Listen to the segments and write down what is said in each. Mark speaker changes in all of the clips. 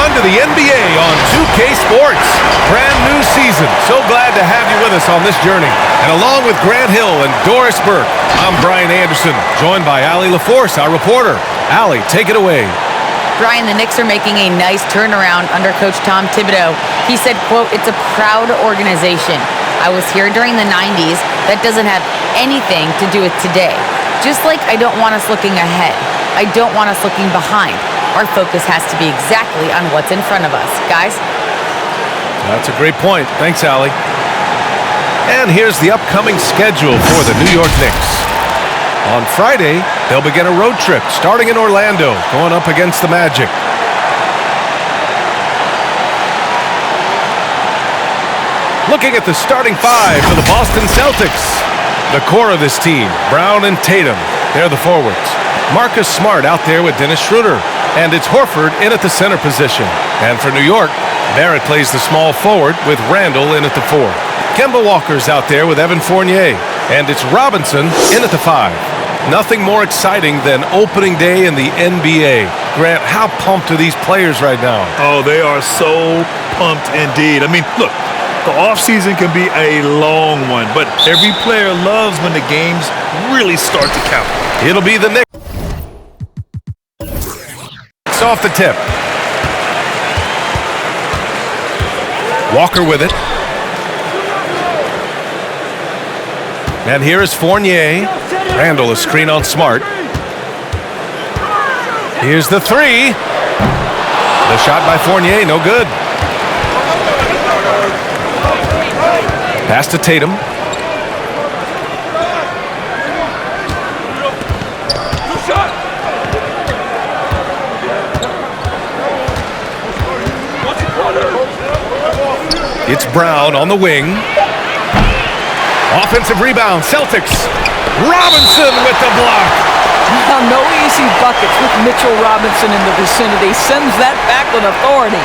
Speaker 1: run to the NBA on 2K Sports. Brand new season. So glad to have you with us on this journey. And along with Grant Hill and Doris Burke, I'm Brian Anderson, joined by Allie LaForce, our reporter. Allie, take it away.
Speaker 2: Brian, the Knicks are making a nice turnaround under Coach Tom Thibodeau. He said, quote, "It's a proud organization. I was here during the 90s. That doesn't have anything to do with today. Just like I don't want us looking ahead. I don't want us looking behind. Our focus has to be exactly on what's in front of us. Guys?"
Speaker 1: That's a great point. Thanks, Allie. And here's the upcoming schedule for the New York Knicks. On Friday, they'll begin a road trip starting in Orlando, going up against the Magic. Looking at the starting five for the Boston Celtics. The core of this team, Brown and Tatum, they're the forwards. Marcus Smart out there with Dennis Schroeder. And it's Horford in at the center position. And for New York, Barrett plays the small forward with Randall in at the 4. Kemba Walker's out there with Evan Fournier. And it's Robinson in at the 5. Nothing more exciting than opening day in the NBA. Grant, how pumped are these players right now?
Speaker 3: Oh, they are so pumped indeed. I mean, look, the offseason can be a long one, but every player loves when the games really start to count.
Speaker 1: It'll be the Knicks. Off the tip. Walker with it. And here is Fournier. Randall, a screen on Smart. Here's the 3. The shot by Fournier, no good. Pass to Tatum. It's Brown on the wing. Offensive rebound, Celtics. Robinson with the block.
Speaker 4: No easy buckets with Mitchell Robinson in the vicinity. Sends that back with authority.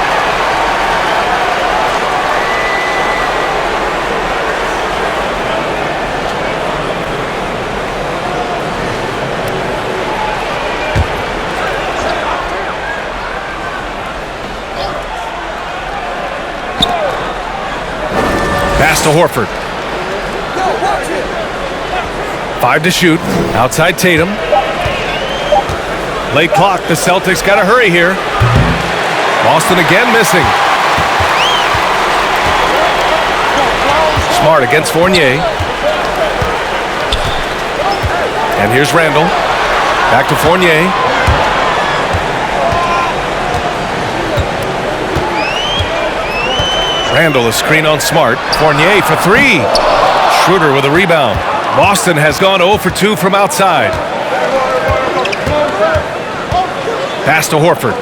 Speaker 1: Pass to Horford. 5 to shoot. Outside Tatum. Late clock. The Celtics got to hurry here. Boston again missing. Smart against Fournier. And here's Randall. Back to Fournier. Randall, a screen on Smart. Fournier for 3. Schroeder with a rebound. Boston has gone 0 for 2 from outside. Pass to Horford.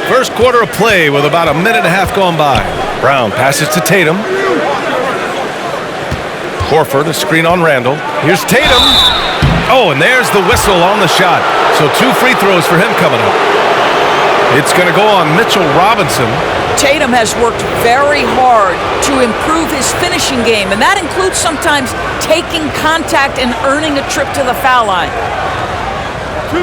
Speaker 1: First quarter of play with about a minute and a half gone by. Brown passes to Tatum. Horford, a screen on Randall. Here's Tatum. Oh, and there's the whistle on the shot. So 2 free throws for him coming up. It's going to go on Mitchell Robinson.
Speaker 4: Tatum has worked very hard to improve his finishing game, and that includes sometimes taking contact and earning a trip to the foul line.
Speaker 3: 2.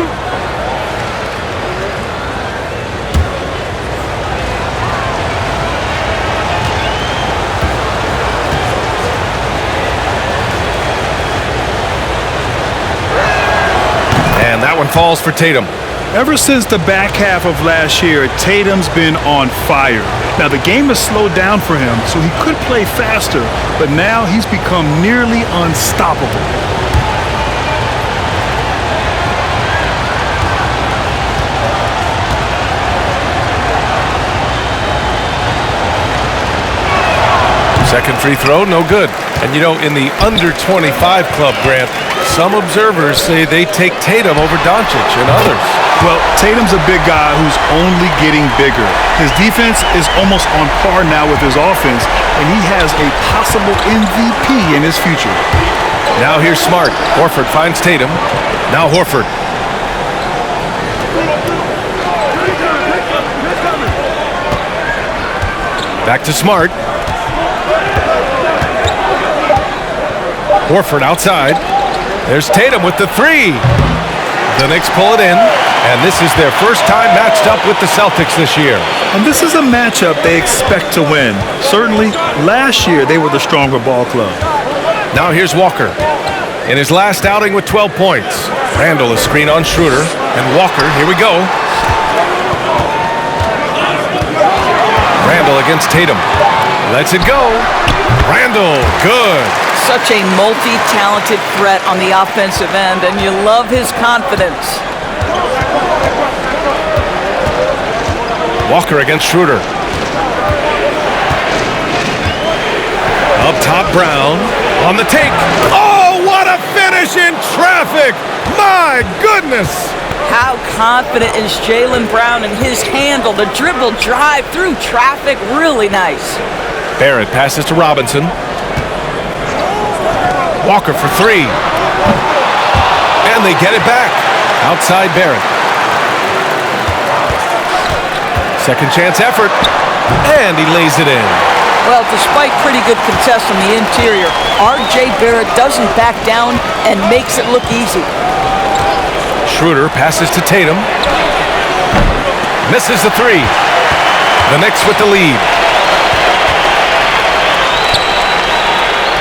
Speaker 1: And that one falls for Tatum.
Speaker 3: Ever since the back half of last year, Tatum's been on fire. Now, the game has slowed down for him, so he could play faster, but now he's become nearly unstoppable.
Speaker 1: Second free throw, no good. And you know, in the under 25 club, Grant, some observers say they take Tatum over Doncic and others.
Speaker 3: Well, Tatum's a big guy who's only getting bigger. His defense is almost on par now with his offense, and he has a possible MVP in his future.
Speaker 1: Now here's Smart. Horford finds Tatum. Now Horford. Back to Smart. Horford outside. There's Tatum with the 3. The Knicks pull it in. And this is their first time matched up with the Celtics this year.
Speaker 3: And this is a matchup they expect to win. Certainly, last year they were the stronger ball club.
Speaker 1: Now here's Walker. In his last outing with 12 points. Randall a screen on Schroeder. And Walker, here we go. Randall against Tatum. Lets it go. Randall, good.
Speaker 4: Such a multi-talented threat on the offensive end, and you love his confidence.
Speaker 1: Walker against Schroeder. Up top, Brown. On the take. Oh, what a finish in traffic! My goodness!
Speaker 4: How confident is Jaylen Brown in his handle? The dribble drive through traffic, really nice.
Speaker 1: Barrett passes to Robinson. Walker for three. And they get it back. Outside Barrett. Second chance effort. And he lays it in.
Speaker 4: Well, despite pretty good contest on the interior, R.J. Barrett doesn't back down and makes it look easy.
Speaker 1: Schroeder passes to Tatum. Misses the three. The Knicks with the lead.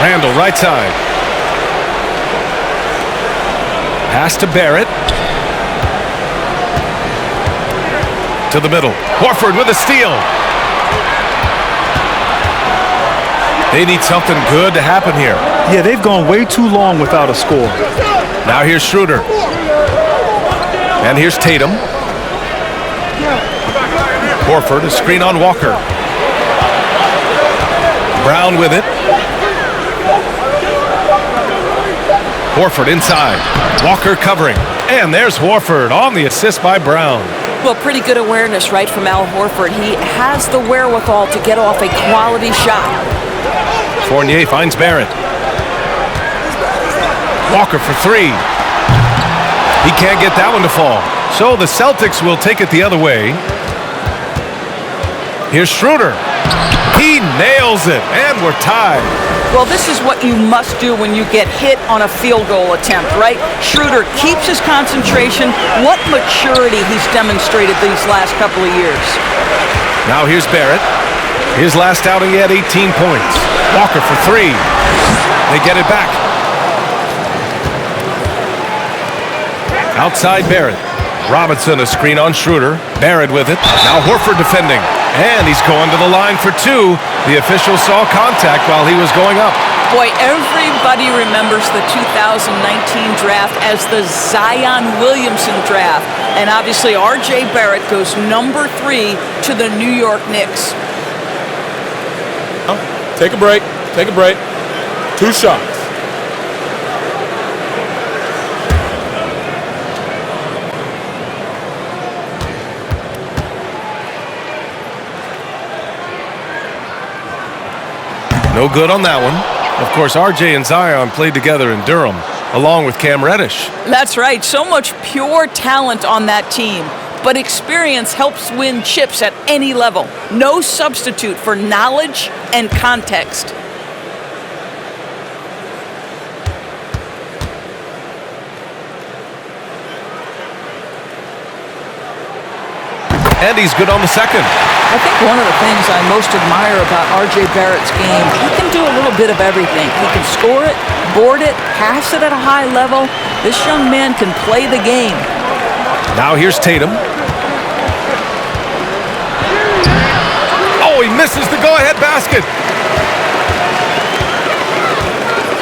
Speaker 1: Randall, right side. Pass to Barrett. To the middle. Horford with a steal. They need something good to happen here.
Speaker 3: Yeah, they've gone way too long without a score.
Speaker 1: Now here's Schroeder. And here's Tatum. Horford, a screen on Walker. Brown with it. Horford inside. Walker covering. And there's Horford on the assist by Brown.
Speaker 4: Well, pretty good awareness, right, from Al Horford. He has the wherewithal to get off a quality shot.
Speaker 1: Fournier finds Barrett. Walker for three. He can't get that one to fall. So the Celtics will take it the other way. Here's Schroeder. He nails it, and we're tied.
Speaker 4: Well, this is what you must do when you get hit on a field goal attempt, right? Schroeder keeps his concentration. What maturity he's demonstrated these last couple of years.
Speaker 1: Now here's Barrett. His last outing, he had 18 points. Walker for three. They get it back. Outside Barrett. Robinson, a screen on Schroeder. Barrett with it. Now Horford defending. And he's going to the line for two. The official saw contact while he was going up.
Speaker 4: Boy, everybody remembers the 2019 draft as the Zion Williamson draft. And obviously, R.J. Barrett goes number 3 to the New York Knicks.
Speaker 5: Take a break. Take a break. 2 shots.
Speaker 1: No good on that one. Of course, RJ and Zion played together in Durham, along with Cam Reddish.
Speaker 4: That's right. So much pure talent on that team. But experience helps win chips at any level. No substitute for knowledge and context.
Speaker 1: And he's good on the second.
Speaker 4: I think one of the things I most admire about R.J. Barrett's game, he can do a little bit of everything. He can score it, board it, pass it at a high level. This young man can play the game.
Speaker 1: Now here's Tatum. Oh, he misses the go-ahead basket.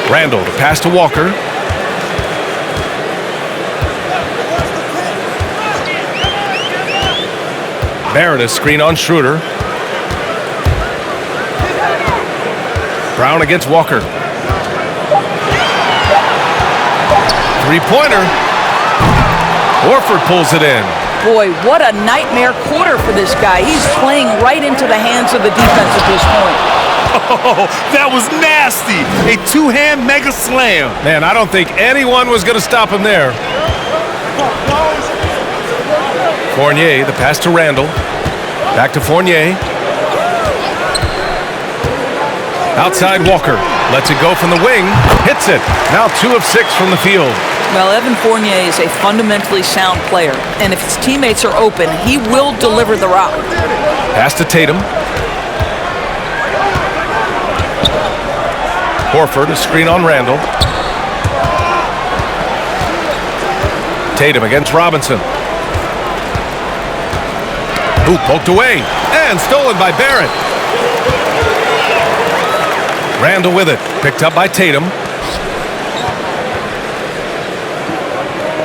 Speaker 1: Randall, the pass to Walker. Barrett, a screen on Schroeder. Brown against Walker. Three-pointer. Horford pulls it in.
Speaker 4: Boy, what a nightmare quarter for this guy. He's playing right into the hands of the defense at this point.
Speaker 3: Oh, that was nasty. A two-hand mega slam.
Speaker 1: Man, I don't think anyone was going to stop him there. Fournier, the pass to Randall. Back to Fournier. Outside Walker. Lets it go from the wing. Hits it. Now 2 of 6 from the field.
Speaker 4: Well, Evan Fournier is a fundamentally sound player, and if his teammates are open, he will deliver the rock.
Speaker 1: Pass to Tatum. Horford, a screen on Randall. Tatum against Robinson. Ooh, poked away and stolen by Barrett. Randall with it, picked up by Tatum.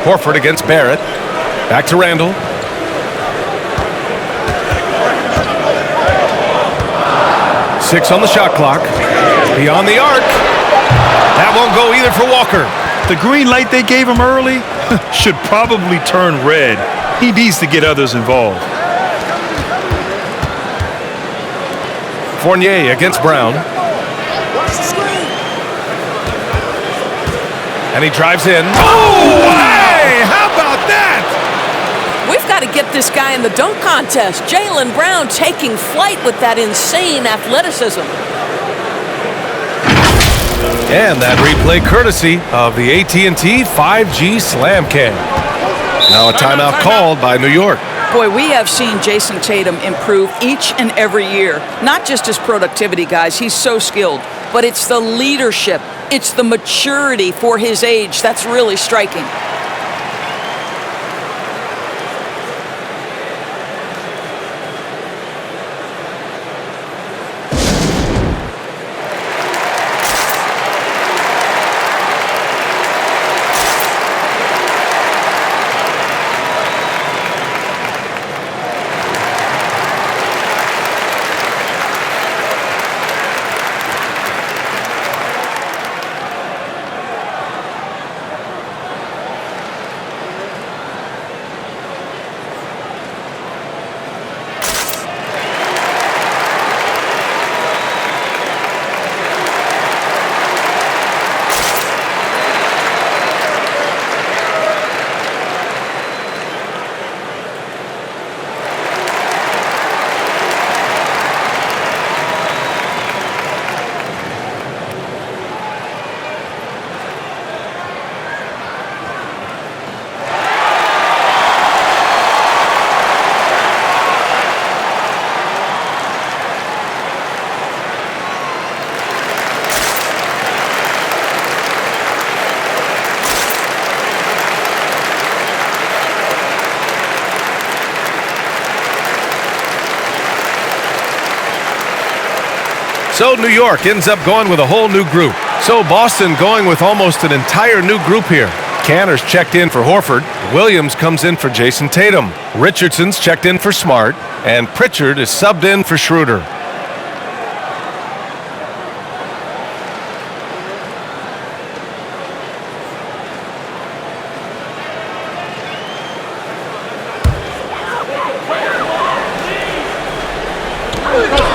Speaker 1: Horford against Barrett. Back to Randall. Six on the shot clock. Beyond the arc. That won't go either for Walker.
Speaker 3: The green light they gave him early should probably turn red. He needs to get others involved.
Speaker 1: Fournier against Brown. And he drives in. Oh, hey! How about that?
Speaker 4: We've got to get this guy in the dunk contest. Jaylen Brown taking flight with that insane athleticism.
Speaker 1: And that replay courtesy of the AT&T 5G Slam Cam. Now a timeout called by New York.
Speaker 4: Boy, we have seen Jason Tatum improve each and every year. Not just his productivity, guys. He's so skilled. But it's the leadership. It's the maturity for his age that's really striking.
Speaker 1: So New York ends up going with a whole new group. So Boston going with almost an entire new group here. Canner's checked in for Horford. Williams comes in for Jason Tatum. Richardson's checked in for Smart. And Pritchard is subbed in for Schroeder.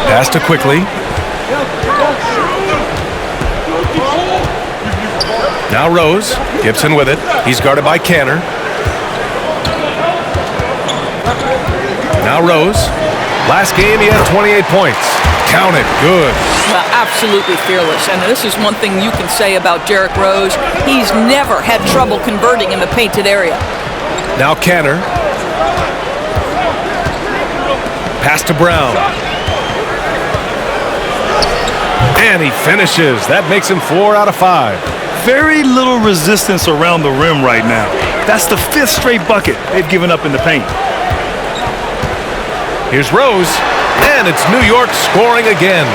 Speaker 1: Pass to Quickly. Now Rose. Gibson with it. He's guarded by Canner. Now Rose. Last game he had 28 points. Count it. Good.
Speaker 4: Well, absolutely fearless. And this is one thing you can say about Derrick Rose. He's never had trouble converting in the painted area.
Speaker 1: Now Canner. Pass to Brown. And he finishes. That makes him 4 out of 5.
Speaker 3: Very little resistance around the rim right now. That's the 5th straight bucket they've given up in the paint.
Speaker 1: Here's Rose. And it's New York scoring again.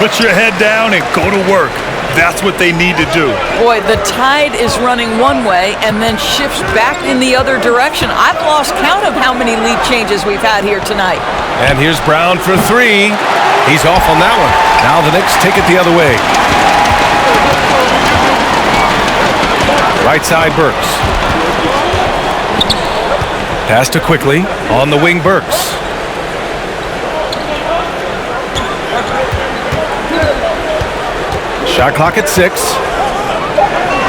Speaker 3: Put your head down and go to work. That's what they need to do.
Speaker 4: Boy, the tide is running one way and then shifts back in the other direction. I've lost count of how many lead changes we've had here tonight.
Speaker 1: And here's Brown for 3. He's off on that one. Now the Knicks take it the other way. Right side, Burks. Pass to Quickly. On the wing, Burks. Shot clock at 6.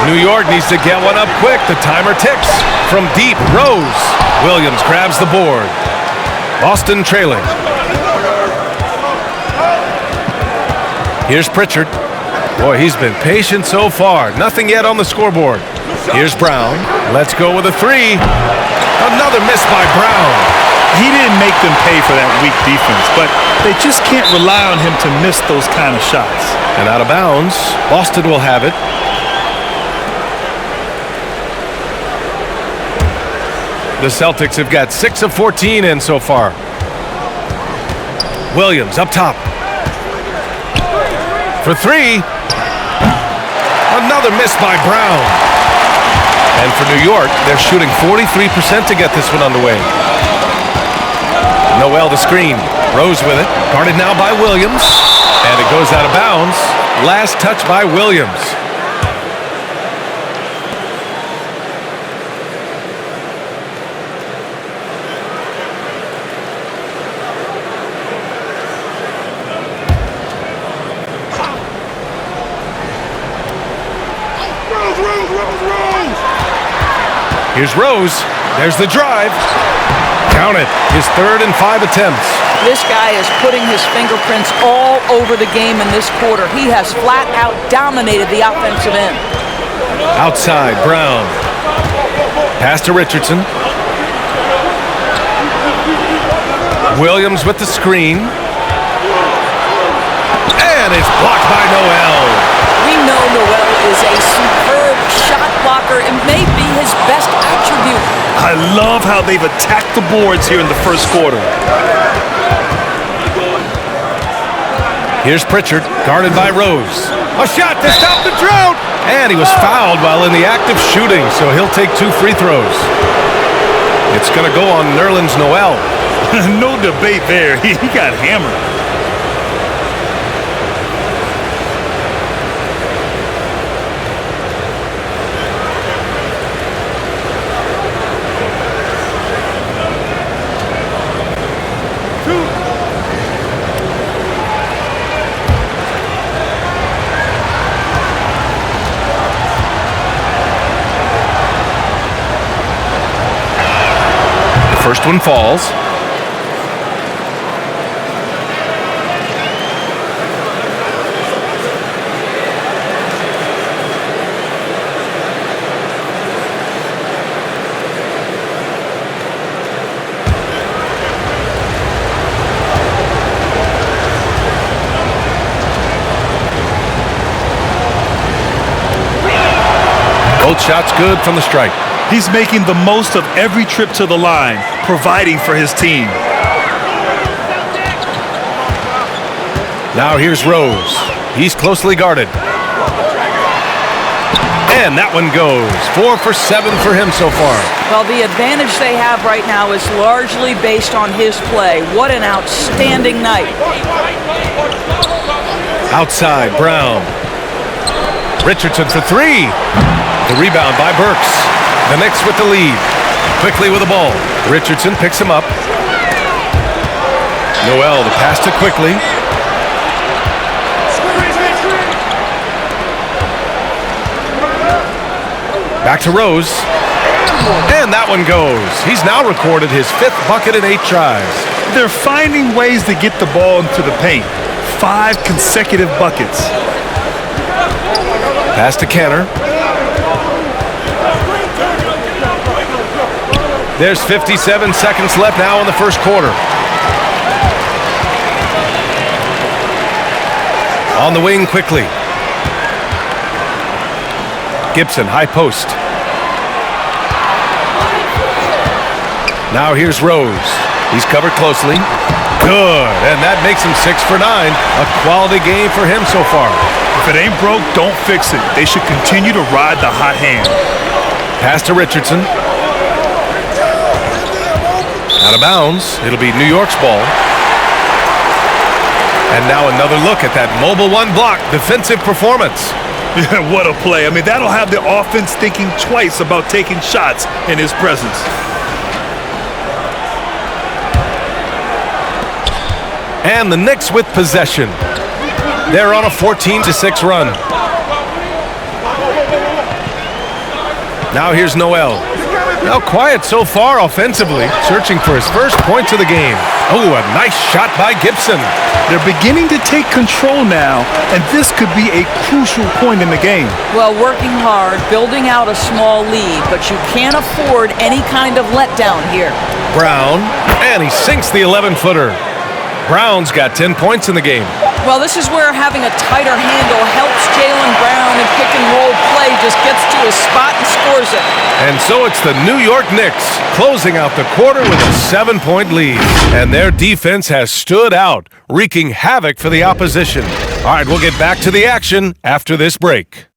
Speaker 1: New York needs to get one up quick. The timer ticks. From deep, Rose. Williams grabs the board. Boston trailing. Here's Pritchard. Boy, he's been patient so far. Nothing yet on the scoreboard. Here's Brown. Let's go with a three. Another miss by Brown.
Speaker 3: He didn't make them pay for that weak defense, but they just can't rely on him to miss those kind of shots.
Speaker 1: And out of bounds. Boston will have it. The Celtics have got 6 of 14 in so far. Williams up top. For three. Another miss by Brown. And for New York, they're shooting 43% to get this one underway. Noel the screen. Rose with it. Guarded now by Williams. And it goes out of bounds. Last touch by Williams. Here's Rose. There's the drive. Count it. His 3rd and 5 attempts.
Speaker 4: This guy is putting his fingerprints all over the game in this quarter. He has flat out dominated the offensive end.
Speaker 1: Outside, Brown. Pass to Richardson. Williams with the screen. And it's blocked by Noel.
Speaker 4: We know Noel is a superb shot blocker. It may be his best attribute.
Speaker 3: I love how they've attacked the boards here in the first quarter.
Speaker 1: Here's Pritchard, guarded by Rose. A shot to stop the drought! And he was fouled while in the act of shooting, so he'll take 2 free throws. It's going to go on Nerlens Noel.
Speaker 3: No debate there. He got hammered.
Speaker 1: First one falls. Both shots good from the stripe.
Speaker 3: He's making the most of every trip to the line, providing for his team.
Speaker 1: Now here's Rose. He's closely guarded. And that one goes. 4 for 7 for him so far.
Speaker 4: Well, the advantage they have right now is largely based on his play. What an outstanding night. Outside,
Speaker 1: Brown. Richardson for 3. The rebound by Burks. The Knicks with the lead. Quickly with the ball. Richardson picks him up. Noel, the pass to Quickly. Back to Rose. And that one goes. He's now recorded his 5th bucket in 8 tries.
Speaker 3: They're finding ways to get the ball into the paint. 5 consecutive buckets.
Speaker 1: Pass to Canner. There's 57 seconds left now in the first quarter. On the wing quickly. Gibson, high post. Now here's Rose. He's covered closely. Good, and that makes him 6 for 9. A quality game for him so far.
Speaker 3: If it ain't broke, don't fix it. They should continue to ride the hot hand.
Speaker 1: Pass to Richardson. Out of bounds. It'll be New York's ball. And now another look at that mobile 1 block defensive performance.
Speaker 3: Yeah, what a play. I mean, that'll have the offense thinking twice about taking shots in his presence.
Speaker 1: And the Knicks with possession. They're on a 14-6 run. Now here's Noel. Now quiet so far offensively, searching for his first points of the game. Oh, a nice shot by Gibson.
Speaker 3: They're beginning to take control now, and this could be a crucial point in the game.
Speaker 4: Well, working hard, building out a small lead, but you can't afford any kind of letdown here.
Speaker 1: Brown, and he sinks the 11-footer. Brown's got 10 points in the game.
Speaker 4: Well, this is where having a tighter handle helps Jaylen Brown, and pick-and-roll play just gets to a spot and scores it.
Speaker 1: And so it's the New York Knicks closing out the quarter with a 7-point lead. And their defense has stood out, wreaking havoc for the opposition. All right, we'll get back to the action after this break.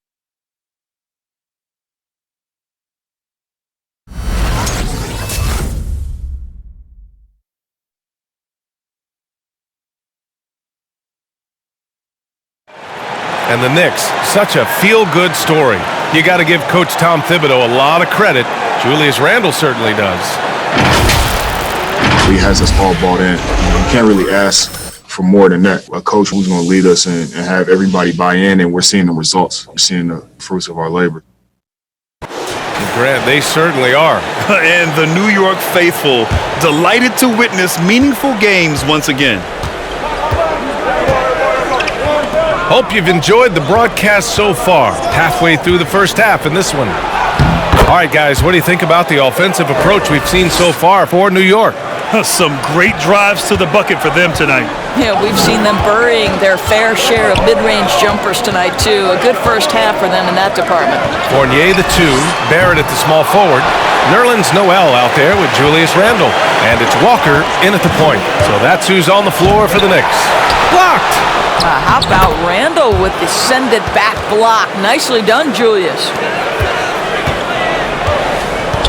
Speaker 1: And the Knicks, such a feel-good story. You got to give Coach Tom Thibodeau a lot of credit. Julius Randle certainly does.
Speaker 6: He has us all bought in. You can't really ask for more than that. A coach who's going to lead us and have everybody buy in, and we're seeing the results. We're seeing the fruits of our labor.
Speaker 1: Grant, they certainly are.
Speaker 3: And the New York faithful, delighted to witness meaningful games once again.
Speaker 1: Hope you've enjoyed the broadcast so far. Halfway through the first half in this one. All right, guys, what do you think about the offensive approach we've seen so far for New York?
Speaker 3: Some great drives to the bucket for them tonight.
Speaker 4: Yeah, we've seen them burying their fair share of mid-range jumpers tonight, too. A good first half for them in that department.
Speaker 1: Fournier, the 2. Barrett at the small forward. Nerlens Noel out there with Julius Randle. And it's Walker in at the point. So that's who's on the floor for the Knicks. Blocked!
Speaker 4: How about Randle with the send-it-back block? Nicely done, Julius.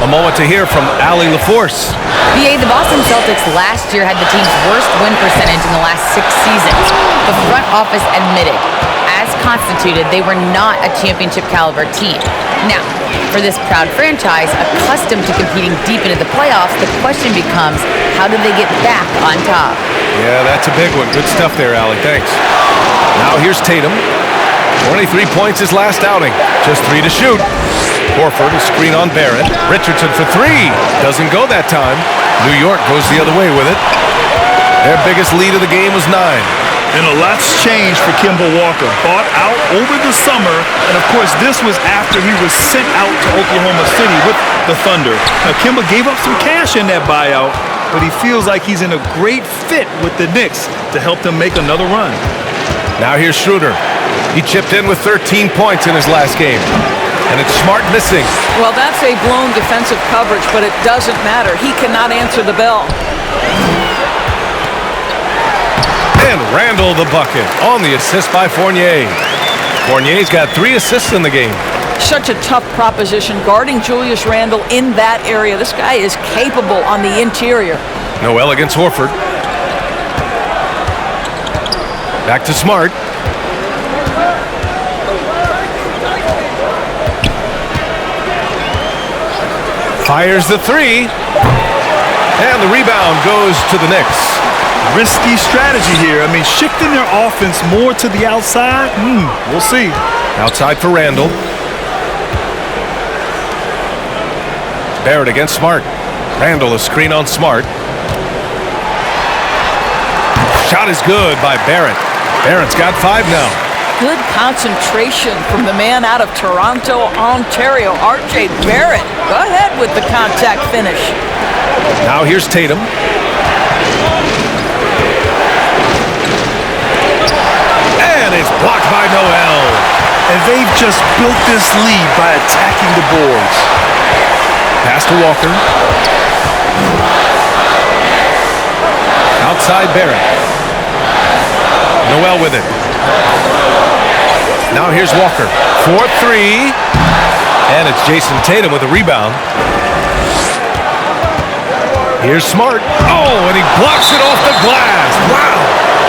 Speaker 1: A moment to hear from Allie LaForce.
Speaker 2: The Boston Celtics last year had the team's worst win percentage in the last 6 seasons. The front office admitted, as constituted, they were not a championship-caliber team. Now, for this proud franchise, accustomed to competing deep into the playoffs, the question becomes, how do they get back on top?
Speaker 1: Yeah, that's a big one. Good stuff there, Allie. Thanks. Now here's Tatum. 23 points his last outing. Just 3 to shoot. Horford, a screen on Barrett. Richardson for 3. Doesn't go that time. New York goes the other way with it. Their biggest lead of the game was 9.
Speaker 3: And a lot's changed for Kemba Walker. Bought out over the summer, and of course this was after he was sent out to Oklahoma City with the Thunder. Now Kemba gave up some cash in that buyout, but he feels like he's in a great fit with the Knicks to help them make another run.
Speaker 1: Now here's Schroeder. He chipped in with 13 points in his last game. And it's Smart missing.
Speaker 4: Well, that's a blown defensive coverage, but it doesn't matter. He cannot answer the bell.
Speaker 1: And Randle the bucket on the assist by Fournier. Fournier's got 3 assists in the game.
Speaker 4: Such a tough proposition guarding Julius Randle in that area. This guy is capable on the interior.
Speaker 1: Noel against Horford. Back to Smart. Fires the 3. And the rebound goes to the Knicks.
Speaker 3: Risky strategy here. I mean, shifting their offense more to the outside, we'll see.
Speaker 1: Outside for Randle. Barrett against Smart. Randle, a screen on Smart. Shot is good by Barrett. Barrett's got 5 now.
Speaker 4: Good concentration from the man out of Toronto, Ontario, R.J. Barrett. Go ahead with the contact finish.
Speaker 1: Now here's Tatum. And it's blocked by Noel.
Speaker 3: And they've just built this lead by attacking the boards.
Speaker 1: Pass to Walker. Outside Barrett. Noel with it. Now here's Walker. 4-3. And it's Jason Tatum with a rebound. Here's Smart. Oh, and he blocks it off the glass. Wow.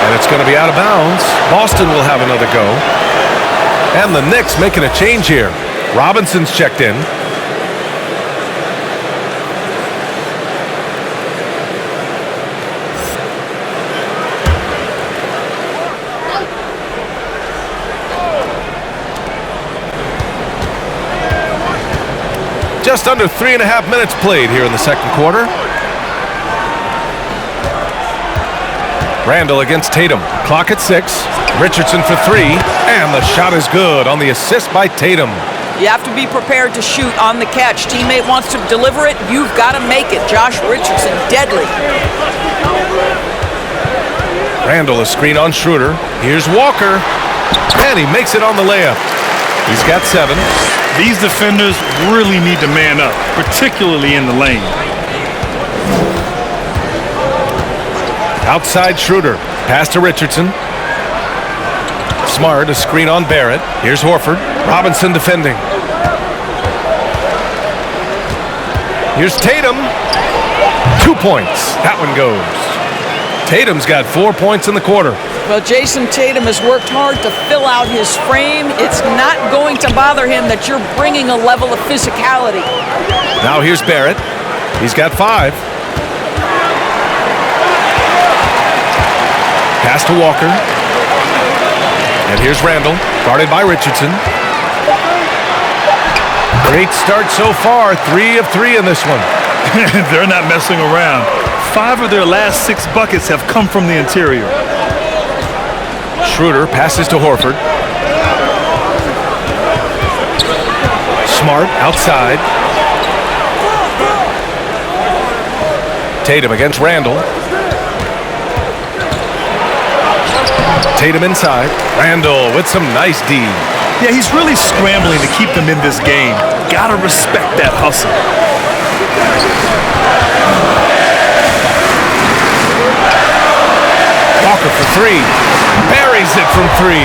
Speaker 1: And it's going to be out of bounds. Boston will have another go. And the Knicks making a change here. Robinson's checked in. Just under 3.5 minutes played here in the second quarter. Randall against Tatum. Clock at 6. Richardson for 3. And the shot is good on the assist by Tatum.
Speaker 4: You have to be prepared to shoot on the catch. Teammate wants to deliver it, you've got to make it. Josh Richardson, deadly.
Speaker 1: Randall a screen on Schroeder. Here's Walker. And he makes it on the layup. He's got 7.
Speaker 3: These defenders really need to man up, particularly in the lane.
Speaker 1: Outside Schroeder. Pass to Richardson. Smart a screen on Barrett. Here's Horford. Robinson defending. Here's Tatum. 2 points. That one goes. Tatum's got 4 points in the quarter.
Speaker 4: Well, Jason Tatum has worked hard to fill out his frame. It's not going to bother him that you're bringing a level of physicality.
Speaker 1: Now here's Barrett. He's got 5. Pass to Walker. And here's Randall, guarded by Richardson. Great start so far. 3 of 3 in this one.
Speaker 3: They're not messing around. 5 of their last 6 buckets have come from the interior.
Speaker 1: Schroeder passes to Horford. Smart outside. Tatum against Randall. Tatum inside. Randall with some nice D.
Speaker 3: Yeah, he's really scrambling to keep them in this game. Gotta respect that hustle.
Speaker 1: Walker for 3. Buries it from 3.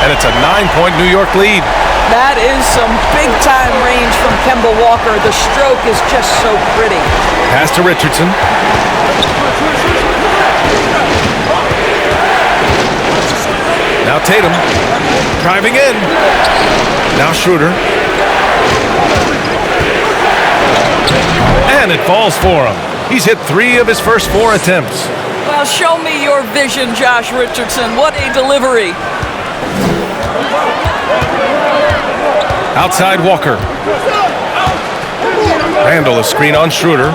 Speaker 1: And it's a 9-point New York lead.
Speaker 4: That is some big-time range from Kemba Walker. The stroke is just so pretty.
Speaker 1: Pass to Richardson. Now Tatum driving in. Now Schroeder. And it falls for him. He's hit 3 of his first 4 attempts.
Speaker 4: Well, show me your vision, Josh Richardson. What a delivery.
Speaker 1: Outside Walker. Randall a screen on Schroeder.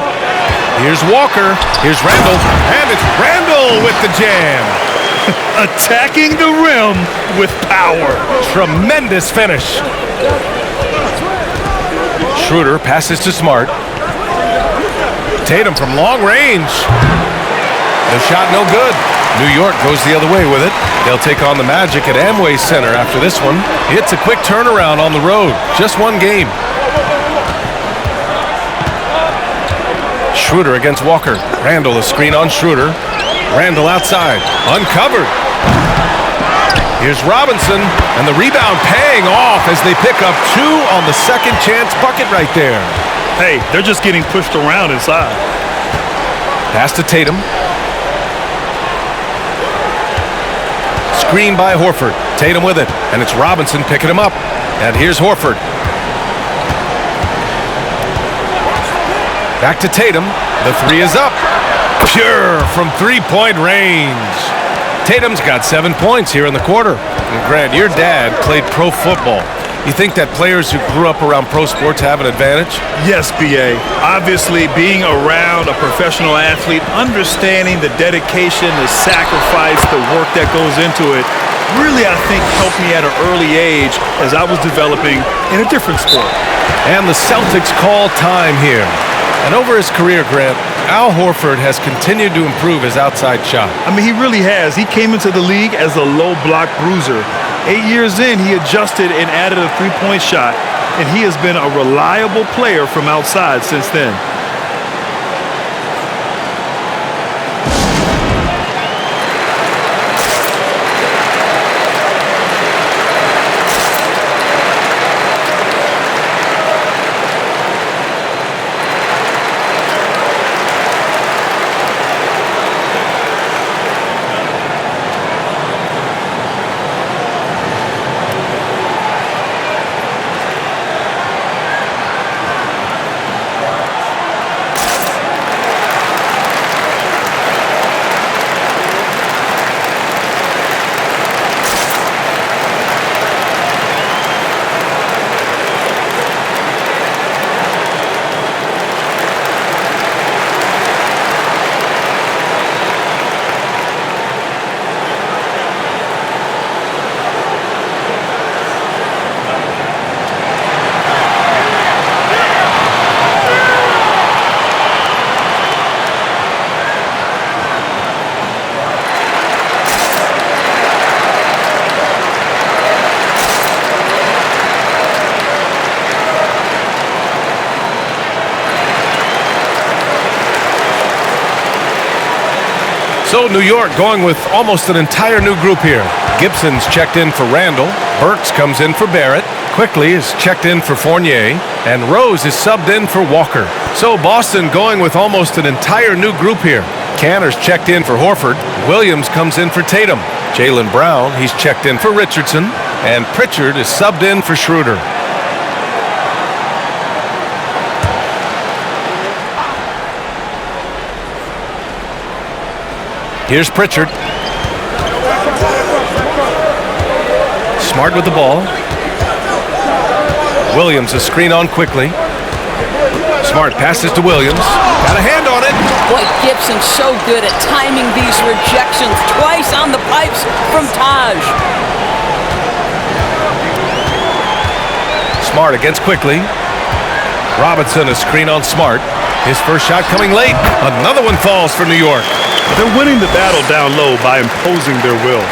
Speaker 1: Here's Walker. Here's Randall. And it's Randall with the jam.
Speaker 3: Attacking the rim with power.
Speaker 1: Tremendous finish. Schroeder passes to Smart. Tatum from long range. The shot no good. New York goes the other way with it. They'll take on the Magic at Amway Center after this one. It's a quick turnaround on the road. Just one game. Schroeder against Walker. Randall a screen on Schroeder. Randall outside. Uncovered. Here's Robinson. And the rebound paying off as they pick up 2 on the second chance bucket right there.
Speaker 3: Hey, they're just getting pushed around inside.
Speaker 1: Pass to Tatum. Screen by Horford. Tatum with it. And it's Robinson picking him up. And here's Horford. Back to Tatum. The 3 is up. Pure from 3-point range. Tatum's got 7 points here in the quarter. And Grant, your dad played pro football. You think that players who grew up around pro sports have an advantage?
Speaker 3: Yes, B.A. Obviously, being around a professional athlete, understanding the dedication, the sacrifice, the work that goes into it, really, I think, helped me at an early age as I was developing in a different sport.
Speaker 1: And the Celtics call time here. And over his career, Grant, Al Horford has continued to improve his outside shot.
Speaker 3: I mean, he really has. He came into the league as a low block bruiser. 8 years in, he adjusted and added a 3-point shot, and he has been a reliable player from outside since then.
Speaker 1: So New York going with almost an entire new group here. Gibson's checked in for Randall. Burks comes in for Barrett. Quickly is checked in for Fournier. And Rose is subbed in for Walker. So Boston going with almost an entire new group here. Canner's checked in for Horford. Williams comes in for Tatum. Jaylen Brown, he's checked in for Richardson. And Pritchard is subbed in for Schroeder. Here's Pritchard. Smart with the ball. Williams a screen on quickly. Smart passes to Williams. Got a hand on it.
Speaker 4: Boy, Gibson's so good at timing these rejections. Twice on the pipes from Taj.
Speaker 1: Smart against quickly. Robinson a screen on Smart. His first shot coming late. Another one falls for New York.
Speaker 3: They're winning the battle down low by imposing their will.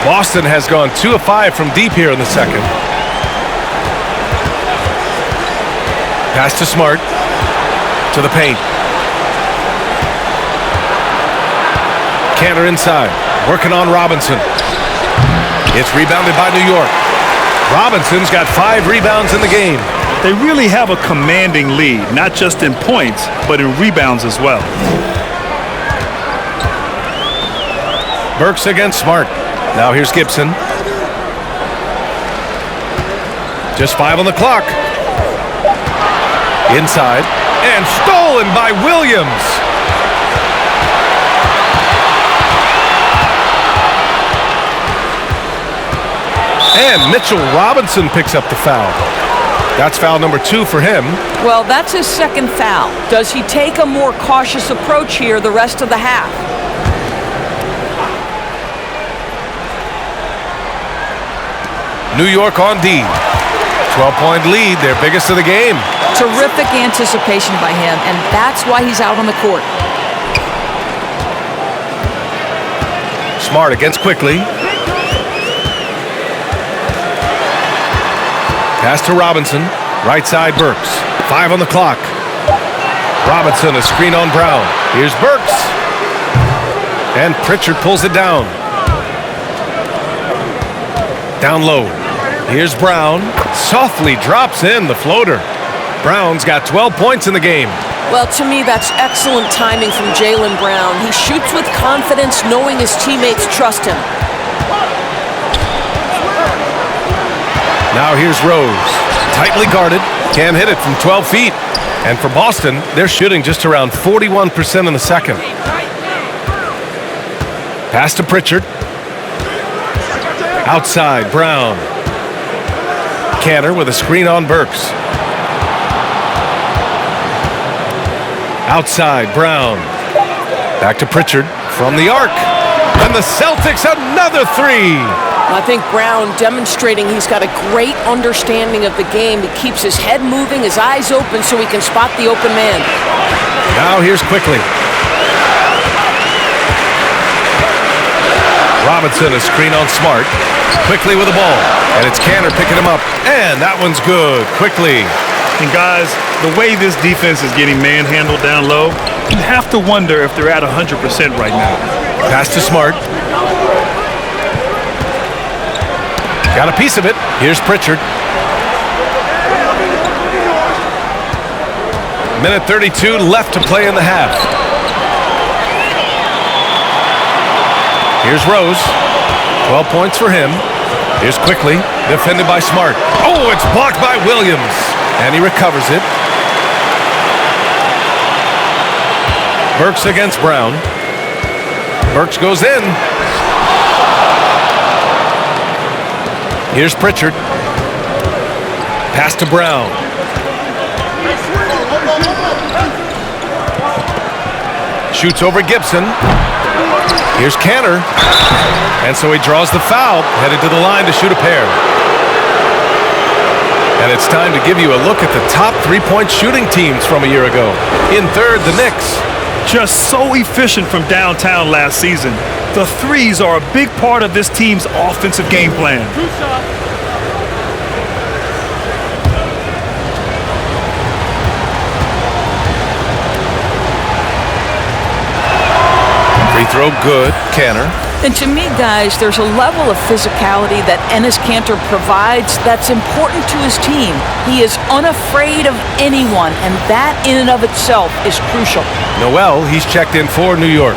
Speaker 1: Boston has gone 2 of 5 from deep here in the second. Pass to Smart. To the paint. Cantor inside. Working on Robinson. It's rebounded by New York. Robinson's got 5 rebounds in the game.
Speaker 3: They really have a commanding lead, not just in points, but in rebounds as well.
Speaker 1: Burks against Smart. Now here's Gibson. Just 5 on the clock. Inside. And stolen by Williams. And Mitchell Robinson picks up the foul. That's foul number 2 for him.
Speaker 4: Well, that's his second foul. Does he take a more cautious approach here the rest of the half?
Speaker 1: New York on D. 12-point lead, their biggest of the game.
Speaker 4: Terrific anticipation by him, and that's why he's out on the court.
Speaker 1: Smart against quickly. Pass to Robinson. Right side Burks. 5 on the clock. Robinson a screen on Brown. Here's Burks. And Pritchard pulls it down. Down low. Here's Brown. Softly drops in the floater. Brown's got 12 points in the game.
Speaker 4: Well, to me, that's excellent timing from Jaylen Brown. He shoots with confidence, knowing his teammates trust him.
Speaker 1: Now here's Rose. Tightly guarded. Can't hit it from 12 feet. And for Boston, they're shooting just around 41% in the second. Pass to Pritchard. Outside, Brown. Cantor with a screen on Burks. Outside, Brown. Back to Pritchard from the arc. And the Celtics another 3.
Speaker 4: I think Brown demonstrating he's got a great understanding of the game. He keeps his head moving, his eyes open so he can spot the open man.
Speaker 1: Now here's quickly. Robinson a screen on Smart. Quickly with the ball. And it's Cantor picking him up. And that one's good. Quickly.
Speaker 3: And guys, the way this defense is getting manhandled down low, you have to wonder if they're at 100% right now.
Speaker 1: Pass to Smart. Got a piece of it. Here's Pritchard. Minute 32 left to play in the half. Here's Rose. 12 points for him. Here's quickly. Defended by Smart. Oh, it's blocked by Williams. And he recovers it. Burks against Brown. Burks goes in. Here's Pritchard. Pass to Brown. Shoots over Gibson. Here's Cantor. And so he draws the foul, headed to the line to shoot a pair. And it's time to give you a look at the top three-point shooting teams from a year ago. In third, the Knicks.
Speaker 3: Just so efficient from downtown last season. The threes are a big part of this team's offensive game plan.
Speaker 1: Free throw good. Canner.
Speaker 4: And to me, guys, there's a level of physicality that Enes Kanter provides that's important to his team. He is unafraid of anyone, and that in and of itself is crucial.
Speaker 1: Noel, he's checked in for New York.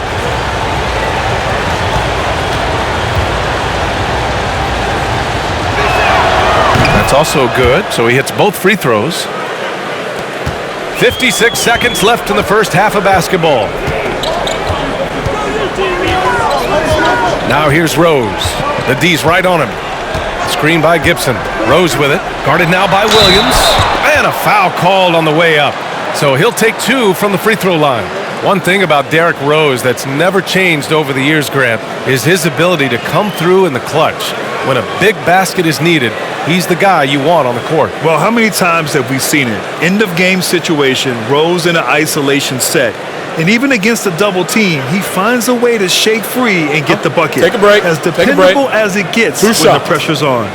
Speaker 1: That's also good, so he hits both free throws. 56 seconds left in the first half of basketball. Now here's Rose. The D's right on him. Screen by Gibson. Rose with it. Guarded now by Williams. And a foul called on the way up. So he'll take 2 from the free throw line. One thing about Derrick Rose that's never changed over the years, Grant, is his ability to come through in the clutch. When a big basket is needed, he's the guy you want on the court.
Speaker 3: Well, how many times have we seen it? End of game situation, Rose in an isolation set. And even against a double team, he finds a way to shake free and get the bucket.
Speaker 5: Take a break.
Speaker 3: As dependable as it gets when the pressure's on.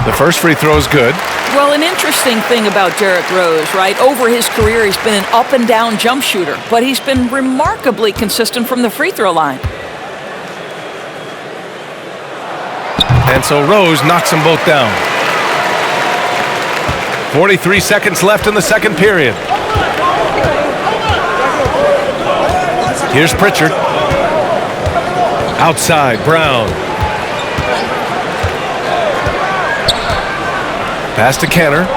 Speaker 1: The first free throw is good.
Speaker 4: Well, an interesting thing about Derrick Rose, right? Over his career, he's been an up and down jump shooter, but he's been remarkably consistent from the free throw line.
Speaker 1: And so Rose knocks them both down. 43 seconds left in the second period. Here's Pritchard. Outside, Brown. Pass to Canner.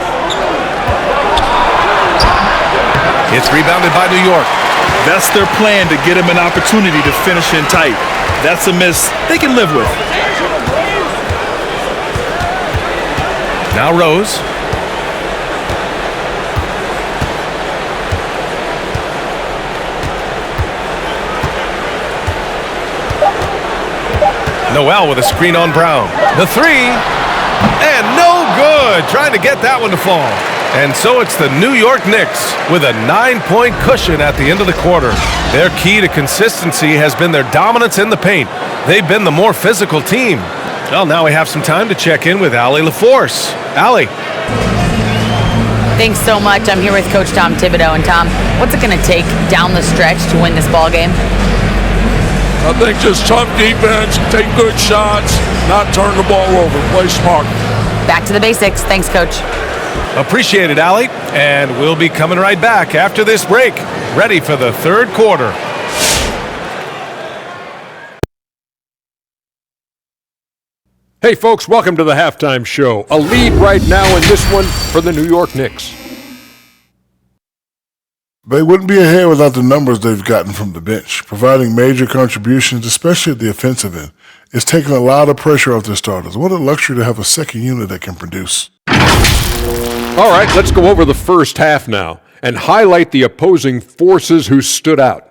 Speaker 1: It's rebounded by New York.
Speaker 3: That's their plan, to get him an opportunity to finish in tight. That's a miss they can live with.
Speaker 1: Now Rose. Noel with a screen on Brown. The three. And no good. Trying to get that one to fall. And so it's the New York Knicks with a 9-point cushion at the end of the quarter. Their key to consistency has been their dominance in the paint. They've been the more physical team. Well, now we have some time to check in with Allie LaForce. Allie.
Speaker 2: Thanks so much. I'm here with Coach Tom Thibodeau. And Tom, what's it going to take down the stretch to win this ball game?
Speaker 5: I think just tough defense, take good shots, not turn the ball over, play smart.
Speaker 2: Back to the basics. Thanks, Coach.
Speaker 1: Appreciate it, Allie. And we'll be coming right back after this break, ready for the third quarter.
Speaker 7: Hey folks, welcome to the halftime show. A lead right now in this one for the New York Knicks.
Speaker 8: They wouldn't be ahead without the numbers they've gotten from the bench, providing major contributions, especially at the offensive end. It's taken a lot of pressure off their starters. What a luxury to have a second unit that can produce.
Speaker 7: All right, let's go over the first half now and highlight the opposing forces who stood out.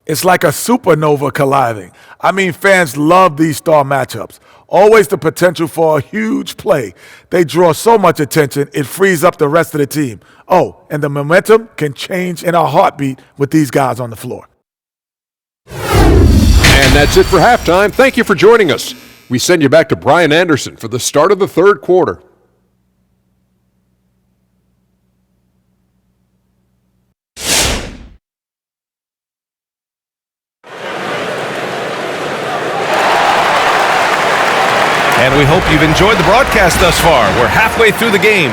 Speaker 9: It's like a supernova colliding. I mean, fans love these star matchups. Always the potential for a huge play. They draw so much attention, it frees up the rest of the team. Oh, and the momentum can change in a heartbeat with these guys on the floor.
Speaker 7: And that's it for halftime. Thank you for joining us. We send you back to Brian Anderson for the start of the third quarter.
Speaker 1: And we hope you've enjoyed the broadcast thus far. We're halfway through the game.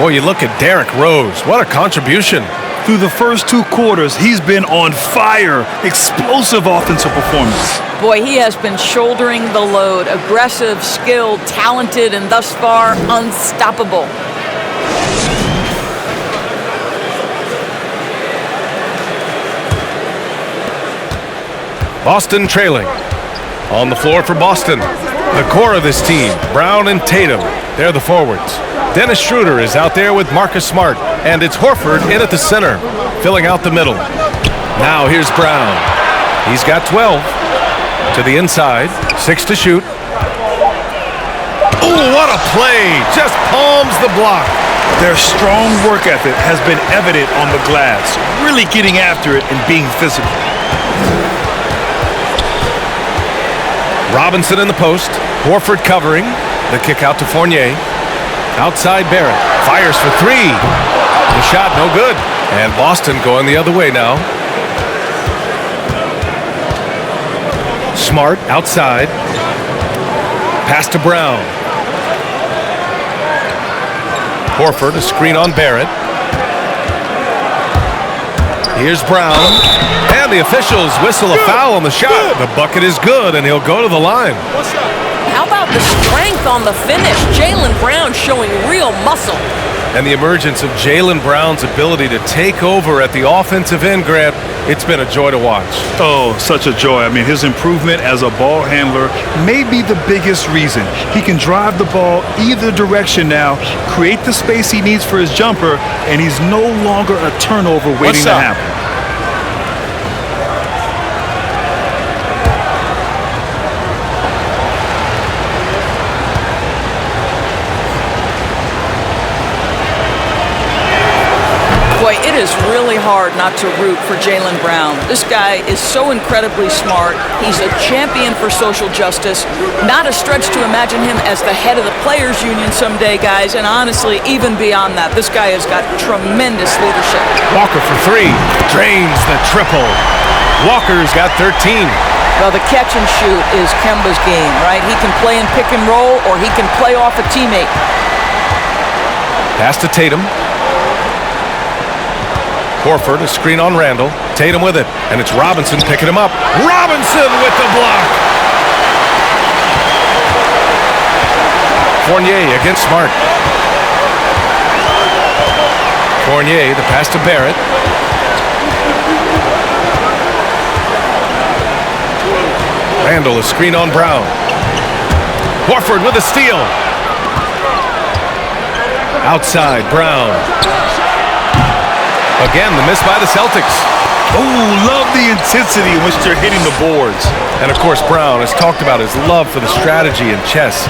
Speaker 1: Boy, you look at Derrick Rose. What a contribution.
Speaker 3: Through the first 2 quarters, he's been on fire. Explosive offensive performance.
Speaker 4: Boy, he has been shouldering the load. Aggressive, skilled, talented, and thus far, unstoppable.
Speaker 1: Boston trailing. On the floor for Boston. The core of this team, Brown and Tatum, they're the forwards. Dennis Schroeder is out there with Marcus Smart, and it's Horford in at the center, filling out the middle. Now here's Brown. He's got 12. To the inside, 6 to shoot. Oh, what a play! Just palms the block.
Speaker 3: Their strong work ethic has been evident on the glass, really getting after it and being physical.
Speaker 1: Robinson in the post. Horford covering. The kick out to Fournier. Outside Barrett. Fires for three. The shot no good. And Boston going the other way now. Smart outside. Pass to Brown. Horford, a screen on Barrett. Here's Brown. And the officials whistle a foul on the shot. The bucket is good, and he'll go to the line.
Speaker 4: How about the strength on the finish? Jaylen Brown showing real muscle.
Speaker 1: And the emergence of Jaylen Brown's ability to take over at the offensive end, Grant, it's been a joy to watch.
Speaker 3: Oh, such a joy. I mean, his improvement as a ball handler may be the biggest reason. He can drive the ball either direction now, create the space he needs for his jumper, and he's no longer a turnover waiting to happen.
Speaker 4: Boy, it is really hard not to root for Jaylen Brown. This guy is so incredibly smart. He's a champion for social justice. Not a stretch to imagine him as the head of the Players Union someday, guys. And honestly, even beyond that, this guy has got tremendous leadership.
Speaker 1: Walker for three. Drains the triple. Walker's got 13.
Speaker 4: Well, the catch and shoot is Kemba's game, right? He can play in pick and roll, or he can play off a teammate.
Speaker 1: Pass to Tatum. Horford, a screen on Randall. Tatum with it, and it's Robinson picking him up. Robinson with the block. Fournier against Smart. Fournier, the pass to Barrett. Randall, a screen on Brown. Horford with a steal. Outside, Brown. Again, the miss by the Celtics.
Speaker 3: Oh, love the intensity in which they're hitting the boards.
Speaker 1: And of course, Brown has talked about his love for the strategy in chess.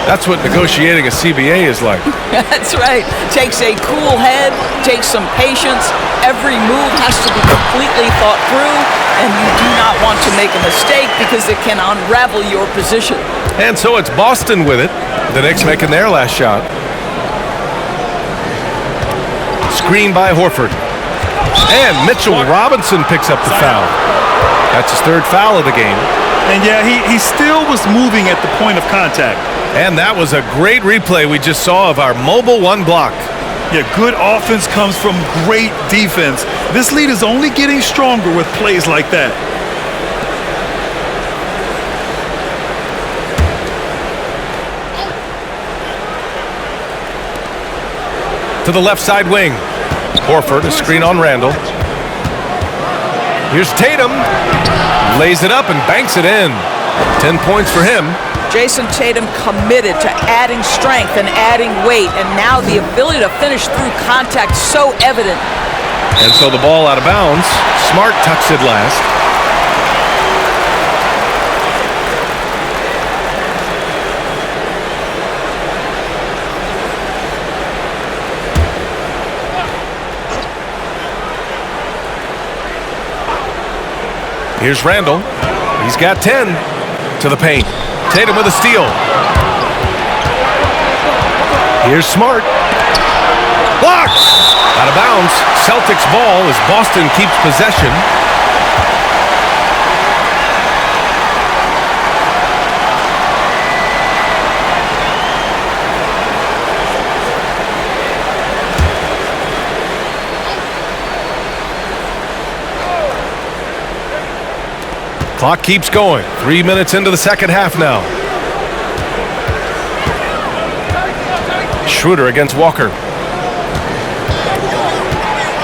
Speaker 1: That's what negotiating a CBA is like.
Speaker 4: That's right. Takes a cool head, takes some patience. Every move has to be completely thought through, and you do not want to make a mistake because it can unravel your position.
Speaker 1: And so it's Boston with it. The Knicks making their last shot. Screen by Horford. And Mitchell Robinson picks up the foul. That's his third foul of the game.
Speaker 3: And yeah, he still was moving at the point of contact.
Speaker 1: And that was a great replay we just saw of our mobile one block.
Speaker 3: Yeah, good offense comes from great defense. This lead is only getting stronger with plays like that.
Speaker 1: To the left side wing. Horford, a screen on Randall. Here's Tatum. Lays it up and banks it in. 10 points for him.
Speaker 4: Jason Tatum committed to adding strength and adding weight, and now the ability to finish through contact so evident.
Speaker 1: And so the ball out of bounds. Smart tucks it last. Here's Randall. He's got 10 to the paint. Tatum with a steal. Here's Smart. Blocked. Out of bounds. Celtics ball as Boston keeps possession. Clock keeps going. 3 minutes into the second half now. Schroeder against Walker.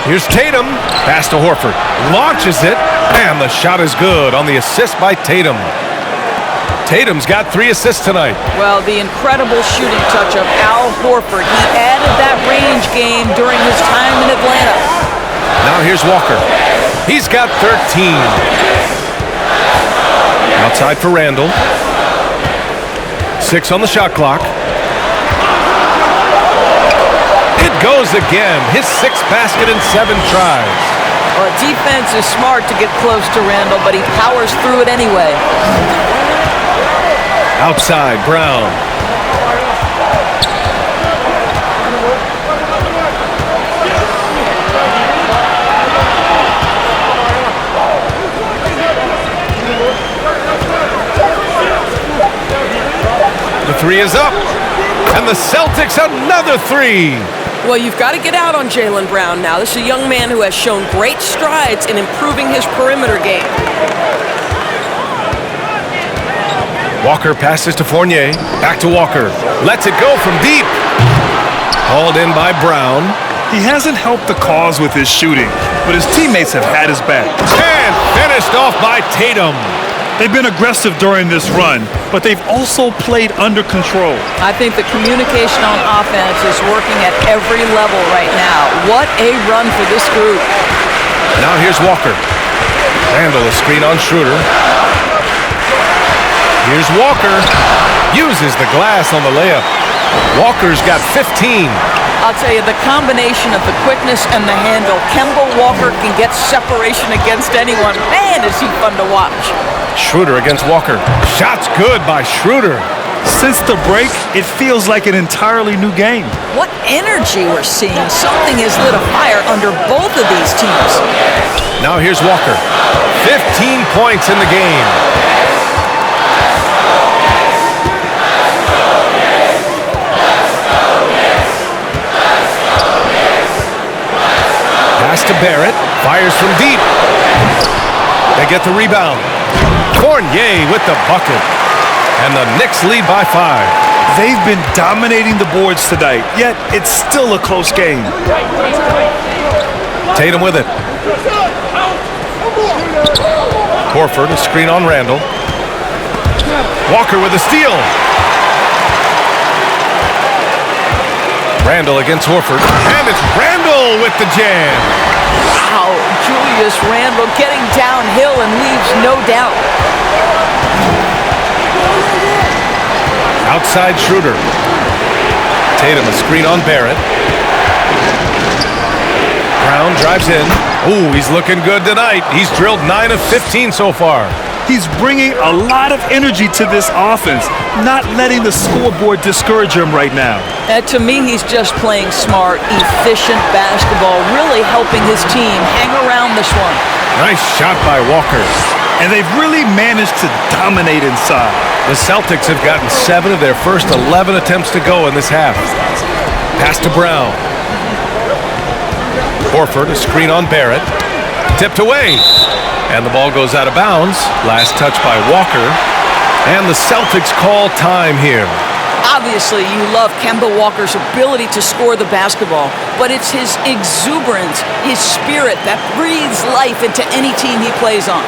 Speaker 1: Here's Tatum. Pass to Horford. Launches it. And the shot is good on the assist by Tatum. Tatum's got 3 assists tonight.
Speaker 4: Well, the incredible shooting touch of Al Horford. He added that range game during his time in Atlanta.
Speaker 1: Now here's Walker. He's got 13. Outside for Randall. 6 on the shot clock. It goes again. His 6th basket in 7 tries.
Speaker 4: Well, defense is smart to get close to Randall, but he powers through it anyway.
Speaker 1: Outside, Brown. three is up. And the Celtics another three.
Speaker 4: Well, you've got to get out on Jaylen Brown now. This is a young man who has shown great strides in improving his perimeter game.
Speaker 1: Walker passes to Fournier. Back to Walker. Lets it go from deep. Hauled in by Brown.
Speaker 3: He hasn't helped the cause with his shooting, but his teammates have had his back.
Speaker 1: And finished off by Tatum.
Speaker 3: They've been aggressive during this run, but they've also played under control.
Speaker 4: I think the communication on offense is working at every level right now. What a run for this group.
Speaker 1: Now here's Walker. Randall a screen on Schroeder. Here's Walker. Uses the glass on the layup. Walker's got 15.
Speaker 4: I'll tell you, the combination of the quickness and the handle, Kemba Walker can get separation against anyone. Man, is he fun to watch.
Speaker 1: Schroeder against Walker. Shot's good by Schroeder.
Speaker 3: Since the break, it feels like an entirely new game.
Speaker 4: What energy we're seeing. Something has lit a fire under both of these teams.
Speaker 1: Now here's Walker. 15 points in the game. Pass to Barrett. Fires from deep. They get the rebound. Fournier with the bucket. And the Knicks lead by 5.
Speaker 3: They've been dominating the boards tonight, yet it's still a close game.
Speaker 1: Tatum with it. Horford a screen on Randall. Walker with a steal. Randall against Horford. And it's Randall with the jam.
Speaker 4: Wow, Julius Randle getting downhill and leaves no doubt.
Speaker 1: Outside Schroeder. Tatum a screen on Barrett. Brown drives in. Ooh, he's looking good tonight. He's drilled 9 of 15 so far.
Speaker 3: He's bringing a lot of energy to this offense, not letting the scoreboard discourage him right now.
Speaker 4: To me, he's just playing smart, efficient basketball, really helping his team hang around this one.
Speaker 1: Nice shot by Walker.
Speaker 3: And they've really managed to dominate inside.
Speaker 1: The Celtics have gotten 7 of their first 11 attempts to go in this half. Pass to Brown. Horford a screen on Barrett. Tipped away. And the ball goes out of bounds. Last touch by Walker. And the Celtics call time here.
Speaker 4: Obviously, you love Kemba Walker's ability to score the basketball, but it's his exuberance, his spirit that breathes life into any team he plays on.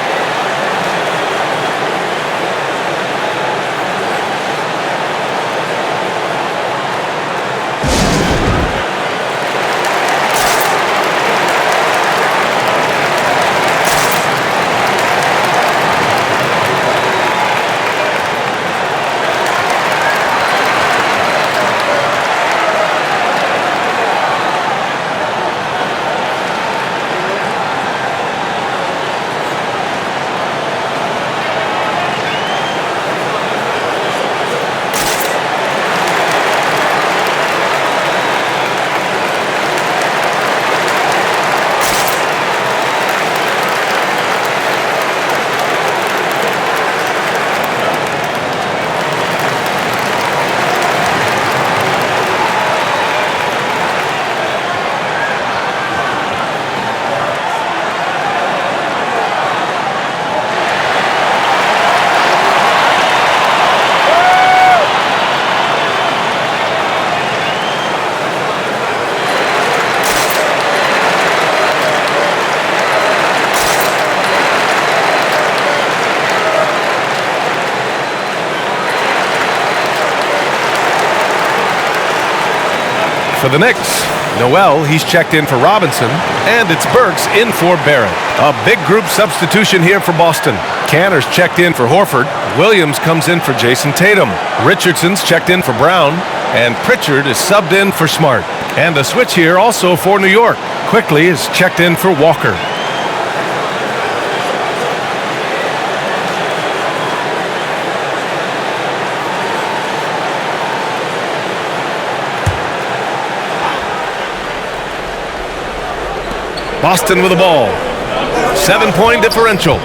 Speaker 1: For the Knicks, Noel, he's checked in for Robinson, and it's Burks in for Barrett. A big group substitution here for Boston. Canner's checked in for Horford. Williams comes in for Jason Tatum. Richardson's checked in for Brown, and Pritchard is subbed in for Smart. And a switch here also for New York. Quickly is checked in for Walker. Boston with the ball. 7-point differential.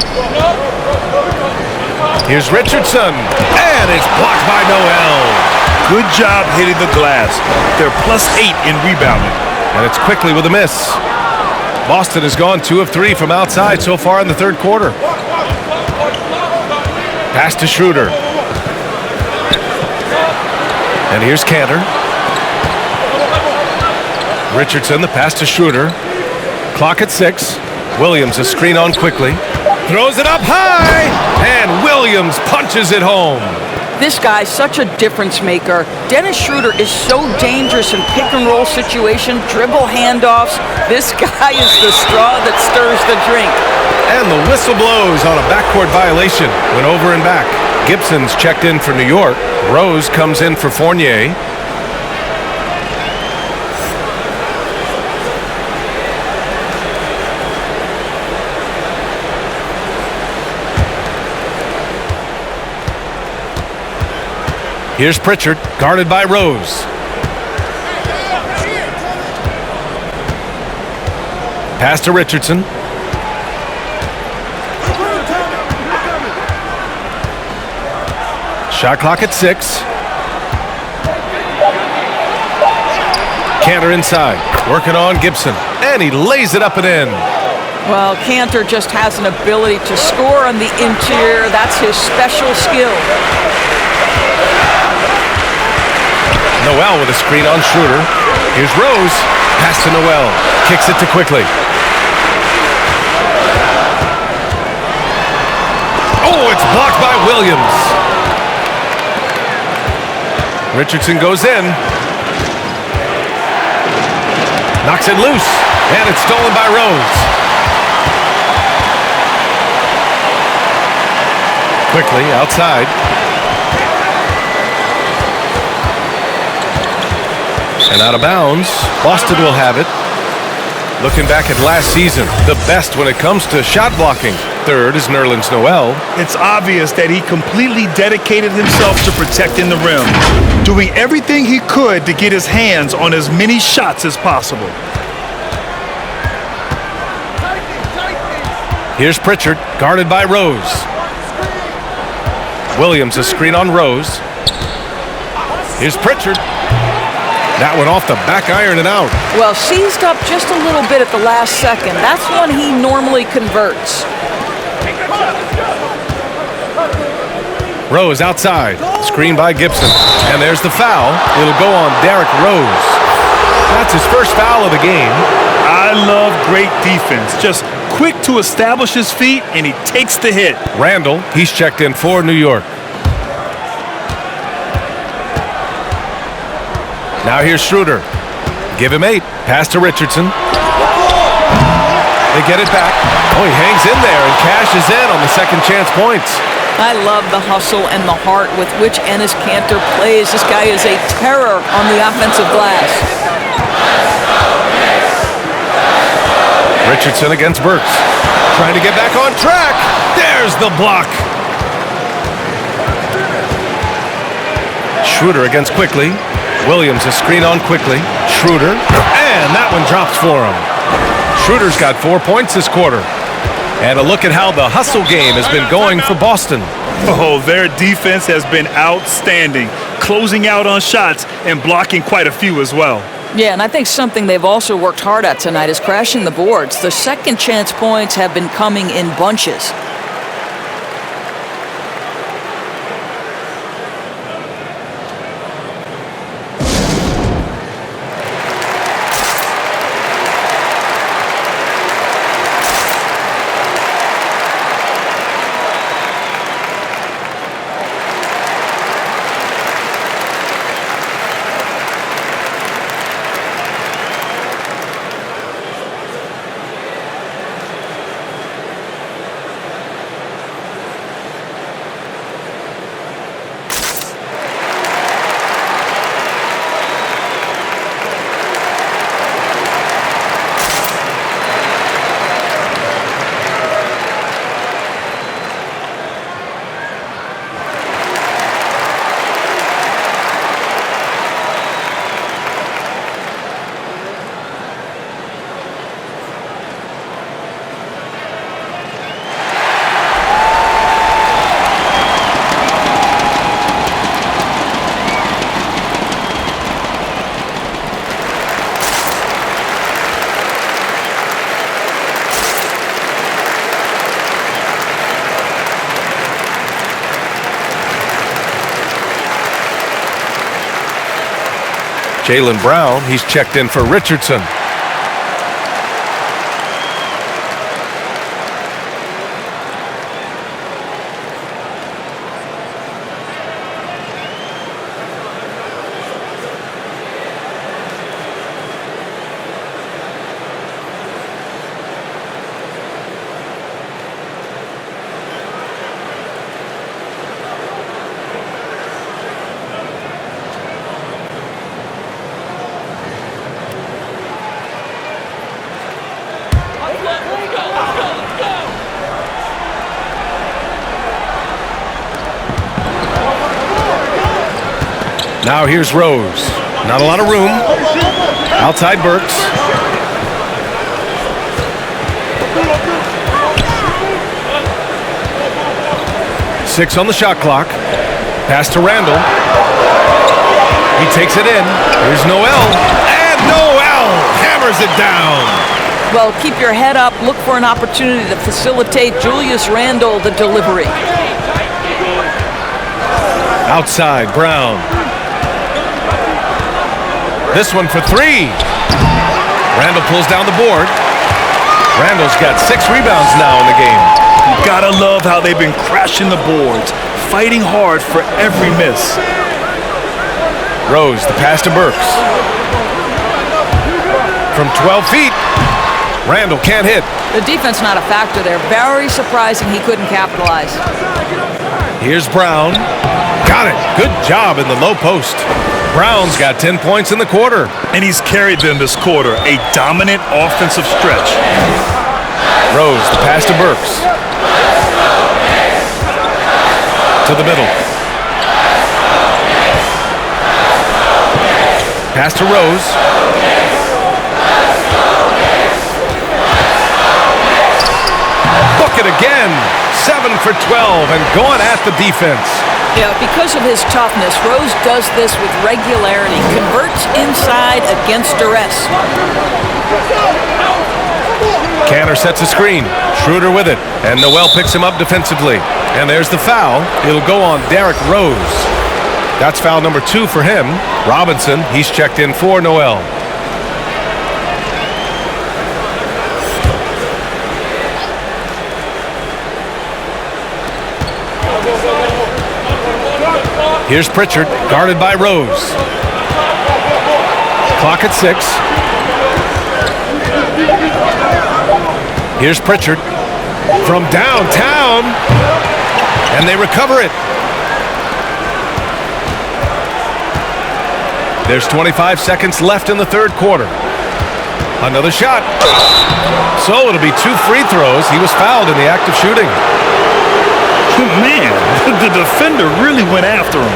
Speaker 1: Here's Richardson. And it's blocked by Noel.
Speaker 3: good job hitting the glass. They're +8 in rebounding.
Speaker 1: And it's quickly with a miss. Boston has gone 2 of 3 from outside so far in the third quarter. Pass to Schroeder. And here's Cantor. Richardson, the pass to Schroeder. Clock at 6. Williams, a screen on quickly. Throws it up high, and Williams punches it home.
Speaker 4: This guy's such a difference maker. Dennis Schroeder is so dangerous in pick-and-roll situation, dribble handoffs. This guy is the straw that stirs the drink.
Speaker 1: And the whistle blows on a backcourt violation. Went over and back. Gibson's checked in for New York. Rose comes in for Fournier. Here's Pritchard, guarded by Rose. Pass to Richardson. Shot clock at 6. Cantor inside, working on Gibson, and he lays it up and in.
Speaker 4: Well, Cantor just has an ability to score on the interior. That's his special skill.
Speaker 1: Noel with a screen on Schroeder. Here's Rose. Pass to Noel. Kicks it to Quickly. Oh, it's blocked by Williams. Richardson goes in. Knocks it loose. And it's stolen by Rose. Quickly outside. And out of bounds. Boston will have it. Looking back at last season, the best when it comes to shot blocking. Third is Nerlens Noel.
Speaker 3: It's obvious that he completely dedicated himself to protecting the rim, doing everything he could to get his hands on as many shots as possible.
Speaker 1: Here's Pritchard, guarded by Rose. Williams, a screen on Rose. Here's Pritchard. That one off the back iron and out.
Speaker 4: Well, seized up just a little bit at the last second. That's when he normally converts.
Speaker 1: Rose outside. Screen by Gibson. And there's the foul. It'll go on Derrick Rose. That's his first foul of the game.
Speaker 3: I love great defense. Just quick to establish his feet, and he takes the hit.
Speaker 1: Randall, he's checked in for New York. Now here's Schroeder. Give him 8. Pass to Richardson. They get it back. Oh, he hangs in there and cashes in on the second chance points.
Speaker 4: I love the hustle and the heart with which Enes Kanter plays. This guy is a terror on the offensive glass.
Speaker 1: Richardson against Burks. Trying to get back on track. There's the block. Schroeder against Quickly. Williams, a screen on Quickly. Schroeder, and that one drops for him. Schroeder's got 4 points this quarter. And a look at how the hustle game has been going for Boston.
Speaker 3: Oh, their defense has been outstanding, closing out on shots and blocking quite a few as well.
Speaker 4: Yeah, and I think something they've also worked hard at tonight is crashing the boards. The second chance points have been coming in bunches.
Speaker 1: Jaylen Brown, he's checked in for Richardson. Now here's Rose. Not a lot of room. Outside Burks. Six on the shot clock. Pass to Randall. He takes it in. Here's Noel. And Noel hammers it down.
Speaker 4: Well, keep your head up. Look for an opportunity to facilitate Julius Randle the delivery.
Speaker 1: Outside, Brown. This one for three. Randall pulls down the board. Randall's got 6 rebounds now in the game.
Speaker 3: You gotta love how they've been crashing the boards, fighting hard for every miss.
Speaker 1: Rose, the pass to Burks. From 12 feet, Randall can't hit.
Speaker 4: The defense not a factor there. Very surprising he couldn't capitalize.
Speaker 1: Here's Brown. Got it. Good job in the low post. Brown's got 10 points in the quarter.
Speaker 3: And he's carried them this quarter. A dominant offensive stretch.
Speaker 1: Rose, the pass to Burks. To the middle. Pass to Rose. Bucket again. 7 for 12 and going at the defense.
Speaker 4: Yeah, because of his toughness, Rose does this with regularity. Converts inside against duress.
Speaker 1: Canner sets a screen. Schroeder with it. And Noel picks him up defensively. And there's the foul. It'll go on Derrick Rose. That's foul number 2 for him. Robinson, he's checked in for Noel. Here's Pritchard, guarded by Rose. Clock at 6. Here's Pritchard from downtown, and they recover it. There's 25 seconds left in the third quarter. Another shot. So it'll be 2 free throws. He was fouled in the act of shooting.
Speaker 3: Man, the defender really went after him.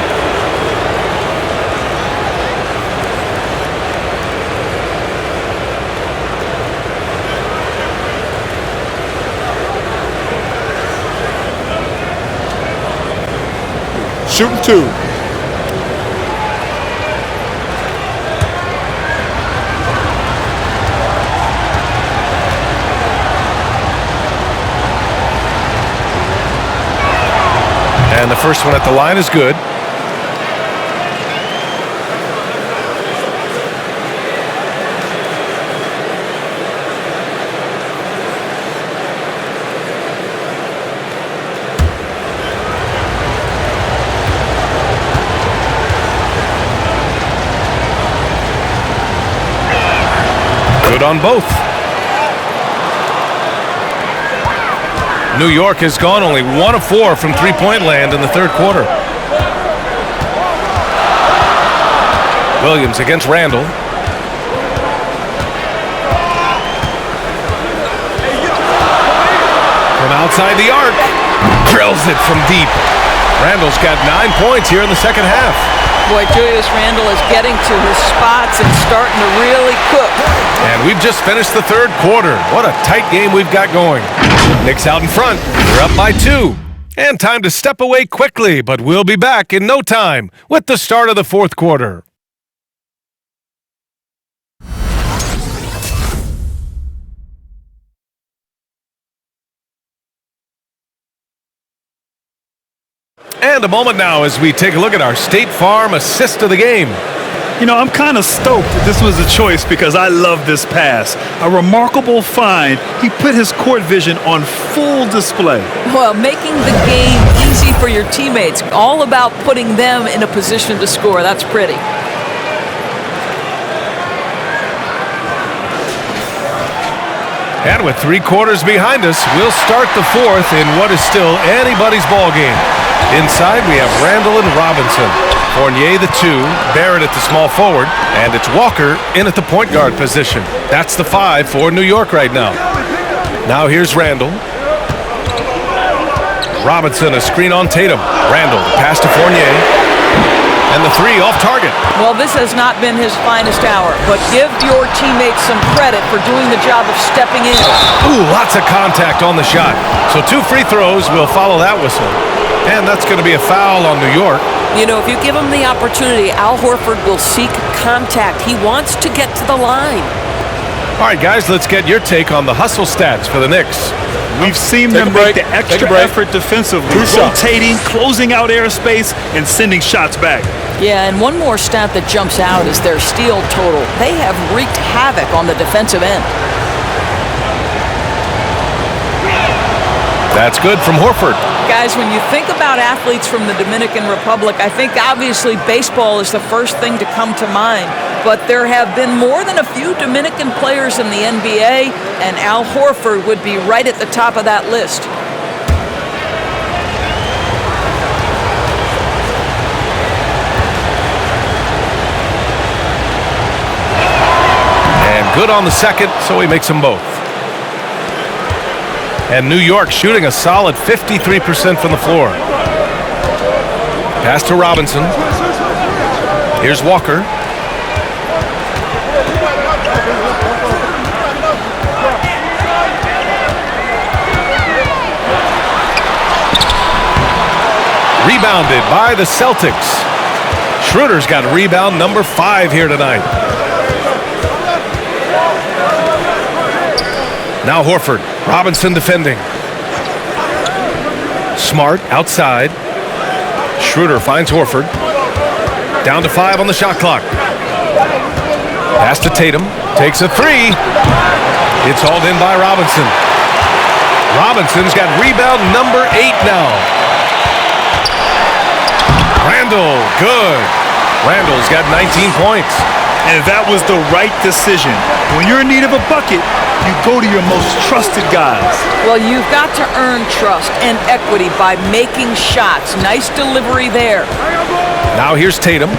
Speaker 9: Shooting 2.
Speaker 1: And the first one at the line is good. Good on both. New York has gone only 1 of 4 from three-point land in the third quarter. Williams against Randall. From outside the arc. Drills it from deep. Randall's got 9 points here in the second half.
Speaker 4: Boy, Julius Randle is getting to his spots and starting to really cook.
Speaker 1: And we've just finished the third quarter. What a tight game we've got going. Knicks out in front. They're up by 2. And time to step away quickly, but we'll be back in no time with the start of the fourth quarter. And a moment now as we take a look at our State Farm assist of the game.
Speaker 3: You know, I'm kind of stoked that this was a choice because I love this pass. A remarkable find. He put his court vision on full display.
Speaker 4: Well, making the game easy for your teammates. All about putting them in a position to score. That's pretty.
Speaker 1: And with 3 quarters behind us, we'll start the 4th in what is still anybody's ball game. Inside, we have Randall and Robinson. Fournier, the 2, Barrett at the small forward, and it's Walker in at the point guard position. That's the 5 for New York right now. Now here's Randall. Robinson, a screen on Tatum. Randall, pass to Fournier. And the 3 off target.
Speaker 4: Well, this has not been his finest hour, but give your teammates some credit for doing the job of stepping in.
Speaker 1: Ooh, lots of contact on the shot. So 2 free throws will follow that whistle. And that's going to be a foul on New York.
Speaker 4: You know, if you give him the opportunity, Al Horford will seek contact. He wants to get to the line.
Speaker 1: All right, guys, let's get your take on the hustle stats for the Knicks.
Speaker 3: We've seen them make the extra effort defensively, rotating, closing out airspace, and sending shots back.
Speaker 4: Yeah, and one more stat that jumps out is their steal total. They have wreaked havoc on the defensive end.
Speaker 1: That's good from Horford.
Speaker 4: Guys, when you think about athletes from the Dominican Republic, I think obviously baseball is the first thing to come to mind. But there have been more than a few Dominican players in the NBA, and Al Horford would be right at the top of that list.
Speaker 1: And good on the second, so he makes them both. And New York shooting a solid 53% from the floor. Pass to Robinson. Here's Walker. Rebounded by the Celtics. Schroeder's got rebound number 5 here tonight. Now Horford. Robinson defending. Smart outside. Schroeder finds Horford. Down to 5 on the shot clock. Pass to Tatum. Takes a 3. It's hauled in by Robinson. Robinson's got rebound number 8 now. Randall, good. Randall's got 19 points.
Speaker 3: And that was the right decision. When you're in need of a bucket, you go to your most trusted guys.
Speaker 4: Well, you've got to earn trust and equity by making shots. Nice delivery there.
Speaker 1: Now here's Tatum.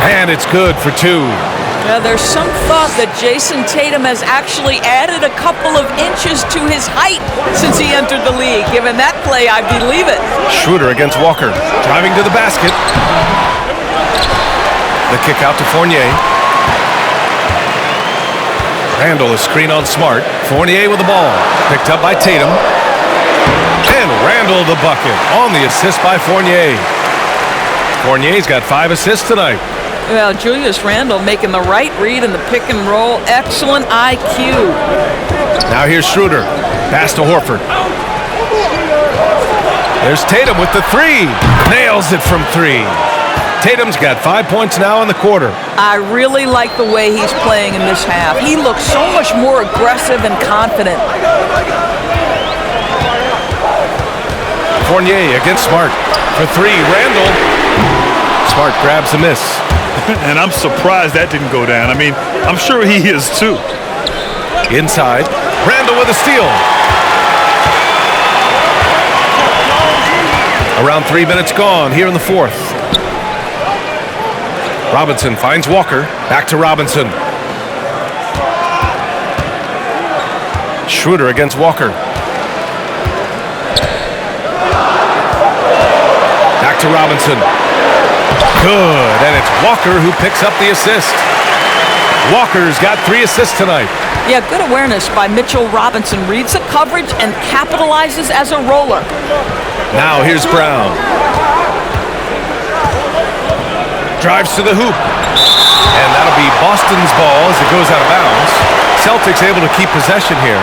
Speaker 1: And it's good for 2.
Speaker 4: Now, there's some thought that Jason Tatum has actually added a couple of inches to his height since he entered the league. Given that play, I believe it.
Speaker 1: Schroeder against Walker. Driving to the basket. The kick out to Fournier. Randall is screen on Smart. Fournier with the ball. Picked up by Tatum. And Randall the bucket on the assist by Fournier. Fournier's got 5 assists tonight.
Speaker 4: Well, Julius Randle making the right read in the pick and roll. Excellent IQ.
Speaker 1: Now here's Schroeder. Pass to Horford. There's Tatum with the 3. Nails it from 3. Tatum's got 5 points now in the quarter.
Speaker 4: I really like the way he's playing in this half. He looks so much more aggressive and confident.
Speaker 1: Fournier against Smart. For 3, Randall. Smart grabs a miss.
Speaker 3: And I'm surprised that didn't go down. I mean, I'm sure he is too.
Speaker 1: Inside. Randall with a steal. Around 3 minutes gone here in the 4th. Robinson finds Walker. Back to Robinson. Schroeder against Walker. Back to Robinson. Good, and it's Walker who picks up the assist. Walker's got 3 assists tonight.
Speaker 4: Yeah, good awareness by Mitchell Robinson. Reads the coverage and capitalizes as a roller.
Speaker 1: Now here's Brown. Drives to the hoop. And that'll be Boston's ball as it goes out of bounds. Celtics able to keep possession here.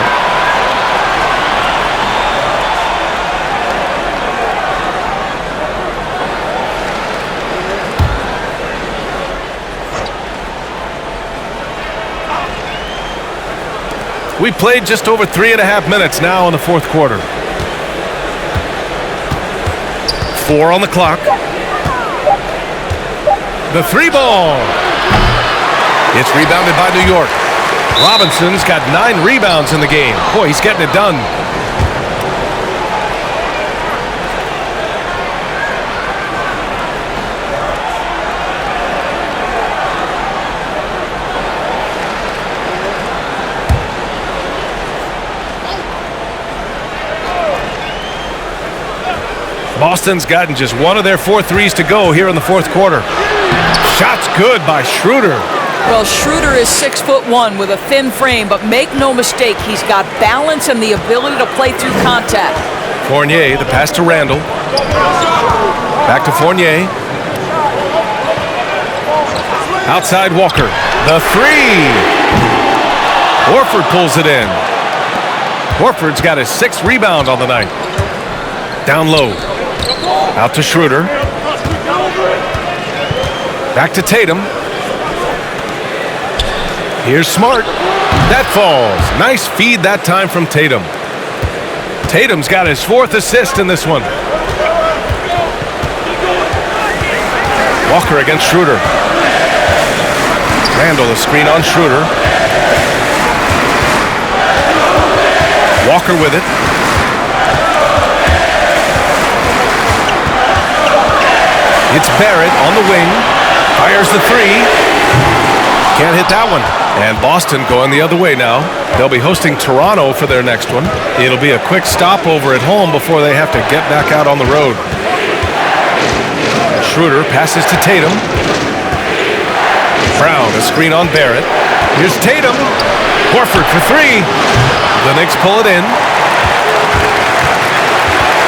Speaker 1: We played just over 3.5 minutes now in the fourth quarter. 4 on the clock. The 3 ball. It's rebounded by New York. Robinson's got 9 rebounds in the game. Boy, he's getting it done. Boston's gotten just one of their 4 threes to go here in the fourth quarter. Shot's good by Schroeder.
Speaker 4: Well, Schroeder is 6'1" with a thin frame, but make no mistake, he's got balance and the ability to play through contact.
Speaker 1: Fournier, the pass to Randall. Back to Fournier. Outside Walker. The 3. Horford pulls it in. Horford's got his 6th rebound on the night. Down low. Out to Schroeder. Back to Tatum. Here's Smart. That falls. Nice feed that time from Tatum. Tatum's got his 4th assist in this one. Walker against Schroeder. Randall, a screen on Schroeder. Walker with it. It's Barrett on the wing. Fires the 3. Can't hit that one. And Boston going the other way now. They'll be hosting Toronto for their next one. It'll be a quick stopover at home before they have to get back out on the road. Schroeder passes to Tatum. Brown, a screen on Barrett. Here's Tatum. Horford for 3. The Knicks pull it in.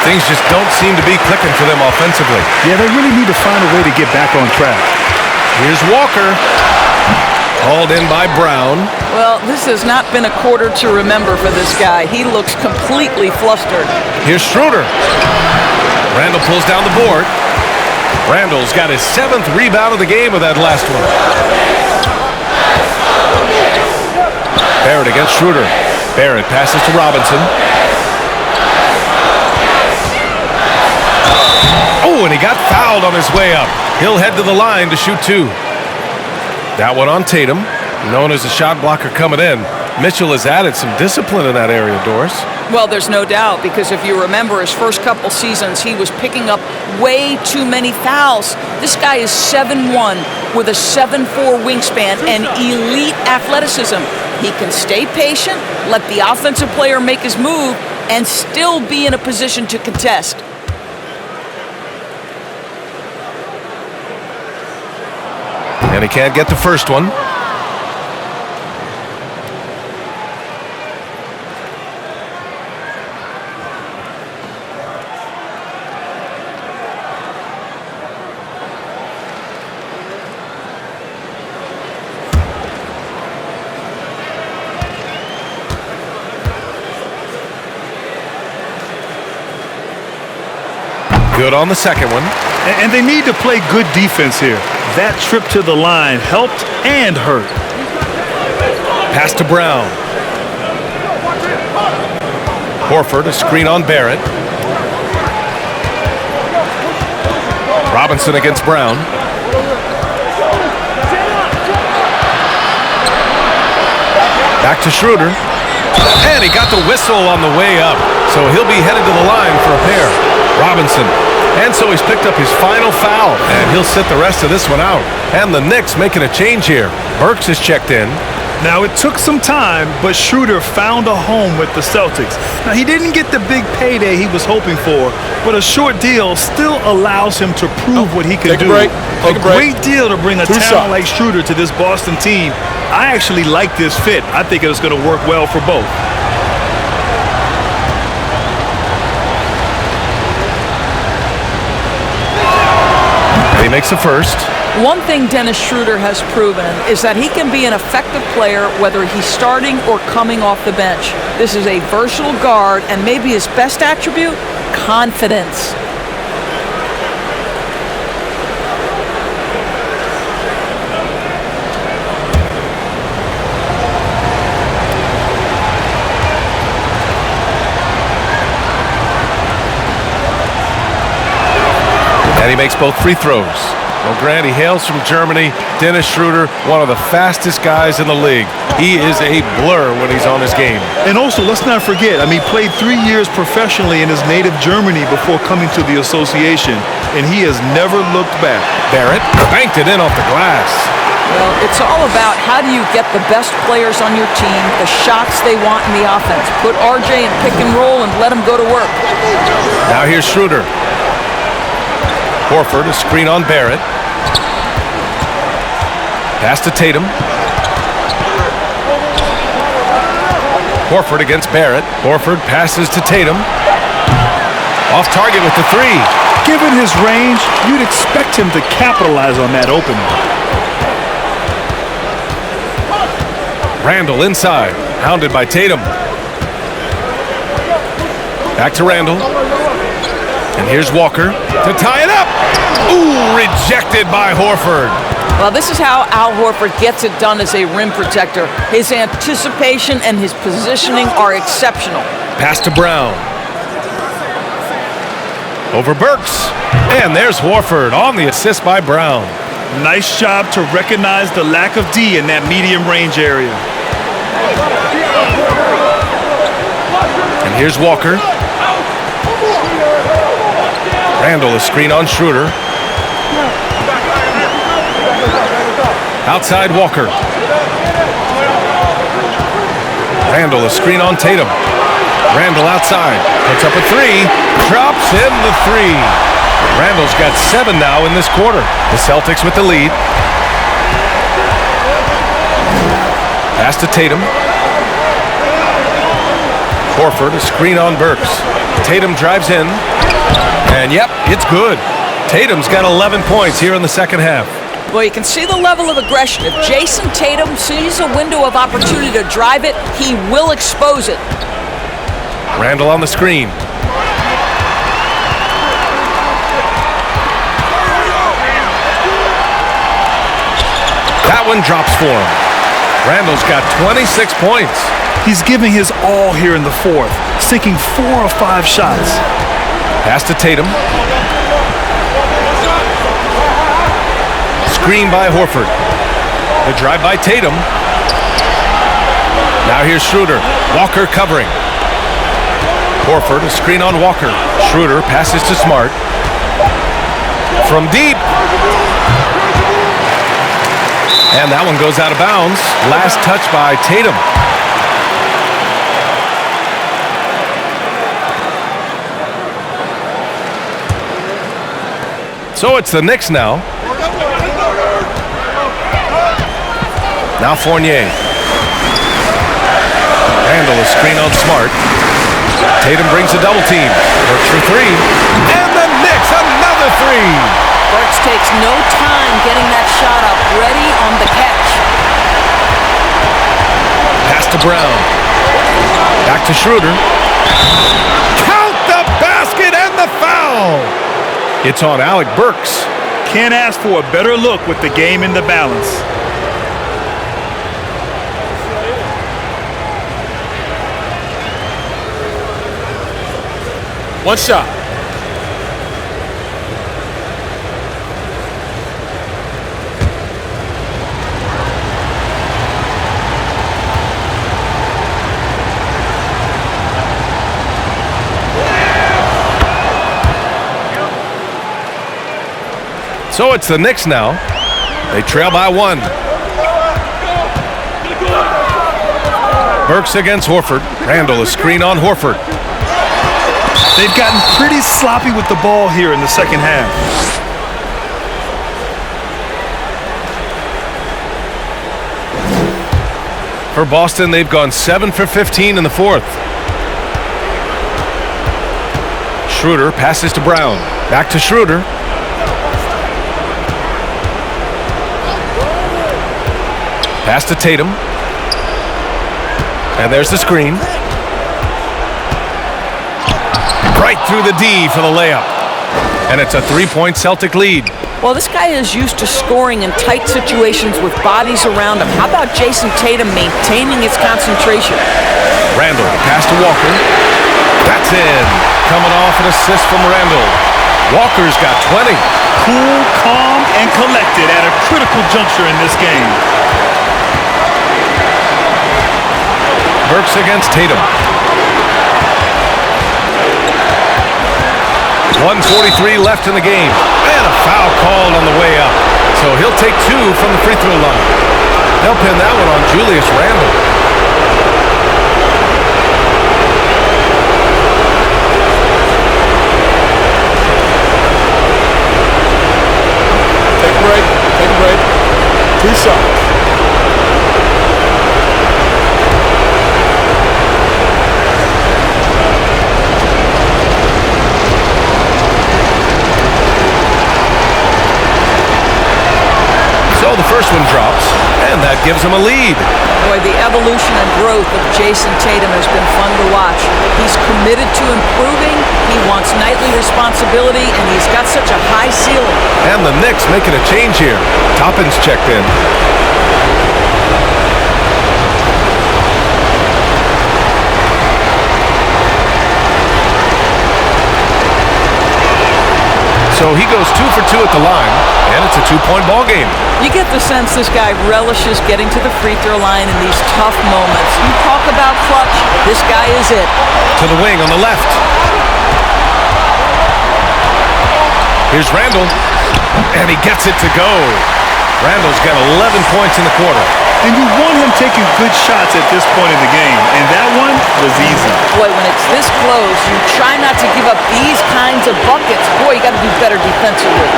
Speaker 1: Things just don't seem to be clicking for them offensively.
Speaker 3: Yeah, they really need to find a way to get back on track.
Speaker 1: Here's Walker. Hauled in by Brown.
Speaker 4: Well, this has not been a quarter to remember for this guy. He looks completely flustered.
Speaker 1: Here's Schroeder. Randall pulls down the board. Randall's got his 7th rebound of the game with that last one. Barrett against Schroeder. Barrett passes to Robinson. Oh, and he got fouled on his way up. He'll head to the line to shoot 2. That one on Tatum, known as a shot blocker coming in. Mitchell has added some discipline in that area, Doris.
Speaker 4: Well, there's no doubt, because if you remember his first couple seasons, he was picking up way too many fouls. This guy is 7'1" with a 7'4" wingspan and elite athleticism. He can stay patient, let the offensive player make his move, and still be in a position to contest.
Speaker 1: And he can't get the first one. Good on the second one.
Speaker 3: And they need to play good defense here. That trip to the line helped and hurt.
Speaker 1: Pass to Brown. Horford, a screen on Barrett. Robinson against Brown. Back to Schroeder. And he got the whistle on the way up. So he'll be headed to the line for a pair. Robinson. And so he's picked up his final foul, and he'll sit the rest of this one out. And the Knicks making a change here. Burks is checked in.
Speaker 3: Now, it took some time, but Schroeder found a home with the Celtics. Now, he didn't get the big payday he was hoping for, but a short deal still allows him to prove what he can do.
Speaker 7: Take a break.
Speaker 3: Great deal to bring a
Speaker 7: Two
Speaker 3: talent
Speaker 7: shots.
Speaker 3: like Schroeder to this Boston team. I actually like this fit. I think it's going to work well for both.
Speaker 1: He makes the first.
Speaker 4: One thing Dennis Schroeder has proven is that he can be an effective player whether he's starting or coming off the bench. This is a versatile guard, and maybe his best attribute, confidence.
Speaker 1: And he makes both free throws. Well, Grant, he hails from Germany. Dennis Schroeder, one of the fastest guys in the league. He is a blur when he's on his game.
Speaker 3: And also, let's not forget, he played 3 years professionally in his native Germany before coming to the association, and he has never looked back.
Speaker 1: Barrett banked it in off the glass.
Speaker 4: Well, it's all about how do you get the best players on your team, the shots they want in the offense. Put RJ in pick and roll and let him go to work.
Speaker 1: Now here's Schroeder. Horford, a screen on Barrett. Pass to Tatum. Horford against Barrett. Horford passes to Tatum. Off target with the three.
Speaker 3: Given his range, you'd expect him to capitalize on that opening.
Speaker 1: Randall inside, hounded by Tatum. Back to Randall. And here's Walker to tie it up. Ooh, rejected by Horford.
Speaker 4: Well, this is how Al Horford gets it done as a rim protector. His anticipation and his positioning are exceptional.
Speaker 1: Pass to Brown. Over Burks. And there's Horford on the assist by Brown.
Speaker 3: Nice job to recognize the lack of D in that medium range area.
Speaker 1: And here's Walker. Randall, a screen on Schroeder. Outside Walker. Randall, a screen on Tatum. Randall outside. Puts up a three. Drops in the three. Randall's got 7 now in this quarter. The Celtics with the lead. Pass to Tatum. Horford, a screen on Burks. Tatum drives in. And yep, it's good. Tatum's got 11 points here in the second half.
Speaker 4: Well, you can see the level of aggression. If Jason Tatum sees a window of opportunity to drive it, he will expose it.
Speaker 1: Randall on the screen. That one drops for him. Randall's got 26 points.
Speaker 3: He's giving his all here in the fourth, sinking 4 or 5 shots.
Speaker 1: Pass to Tatum. Screen by Horford. The drive by Tatum. Now here's Schroeder. Walker covering. Horford, a screen on Walker. Schroeder passes to Smart. From deep. And that one goes out of bounds. Last touch by Tatum. So it's the Knicks now. Now Fournier. Randall, a screen on Smart. Tatum brings a double team. Works for three. And the Knicks, another three.
Speaker 4: Burks takes no time getting that shot up, ready on the catch.
Speaker 1: Pass to Brown. Back to Schroeder. Count the basket and the foul. It's on Alec Burks.
Speaker 3: Can't ask for a better look with the game in the balance.
Speaker 7: One shot.
Speaker 1: So it's the Knicks now. They trail by 1. Burks against Horford. Randall, a screen on Horford.
Speaker 3: They've gotten pretty sloppy with the ball here in the second half.
Speaker 1: For Boston, they've gone 7 for 15 in the fourth. Schroeder passes to Brown. Back to Schroeder. Pass to Tatum. And there's the screen. Right through the D for the layup. And it's a 3-point Celtic lead.
Speaker 4: Well, this guy is used to scoring in tight situations with bodies around him. How about Jason Tatum maintaining his concentration?
Speaker 1: Randall, pass to Walker. That's in. Coming off an assist from Randall. Walker's got 20.
Speaker 3: Cool, calm, and collected at a critical juncture in this game.
Speaker 1: Burks against Tatum. 1:43 left in the game. And a foul called on the way up. So he'll take 2 from the free throw line. They'll pin that one on Julius Randle.
Speaker 7: Take a break. 2 shots.
Speaker 1: So the first one drops, and that gives him a lead.
Speaker 4: Boy, the evolution and growth of Jason Tatum has been fun to watch. He's committed to improving, he wants nightly responsibility, and he's got such a high ceiling.
Speaker 1: And the Knicks making a change here. Toppin's checked in. So he goes 2 for 2 at the line, and it's a 2-point ball game.
Speaker 4: You get the sense this guy relishes getting to the free throw line in these tough moments. You talk about clutch, this guy is it.
Speaker 1: To the wing on the left. Here's Randle, and he gets it to go. Randle's got 11 points in the quarter.
Speaker 3: And you want him taking good shots at this point in the game, and that one was easy.
Speaker 4: Boy, when it's this close, you try not to give up these kinds of buckets. Boy, you got to do better defensively.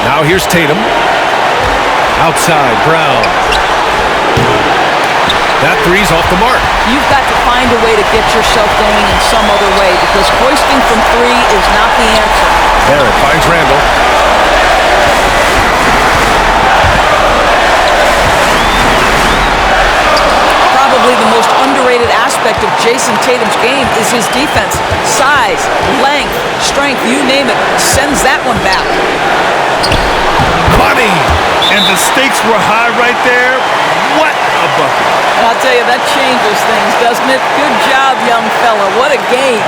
Speaker 1: Now here's Tatum. Outside, Brown. That three's off the mark.
Speaker 4: You've got to find a way to get yourself going in some other way, because hoisting from 3 is not the answer.
Speaker 1: Barrett finds Randle.
Speaker 4: Probably the most underrated aspect of Jason Tatum's game is his defense. Size, length, strength, you name it, sends that one back.
Speaker 1: Money!
Speaker 3: And the stakes were high right there. What a bucket.
Speaker 4: And I'll tell you, that changes things, doesn't it? Good job, young fella. What a game.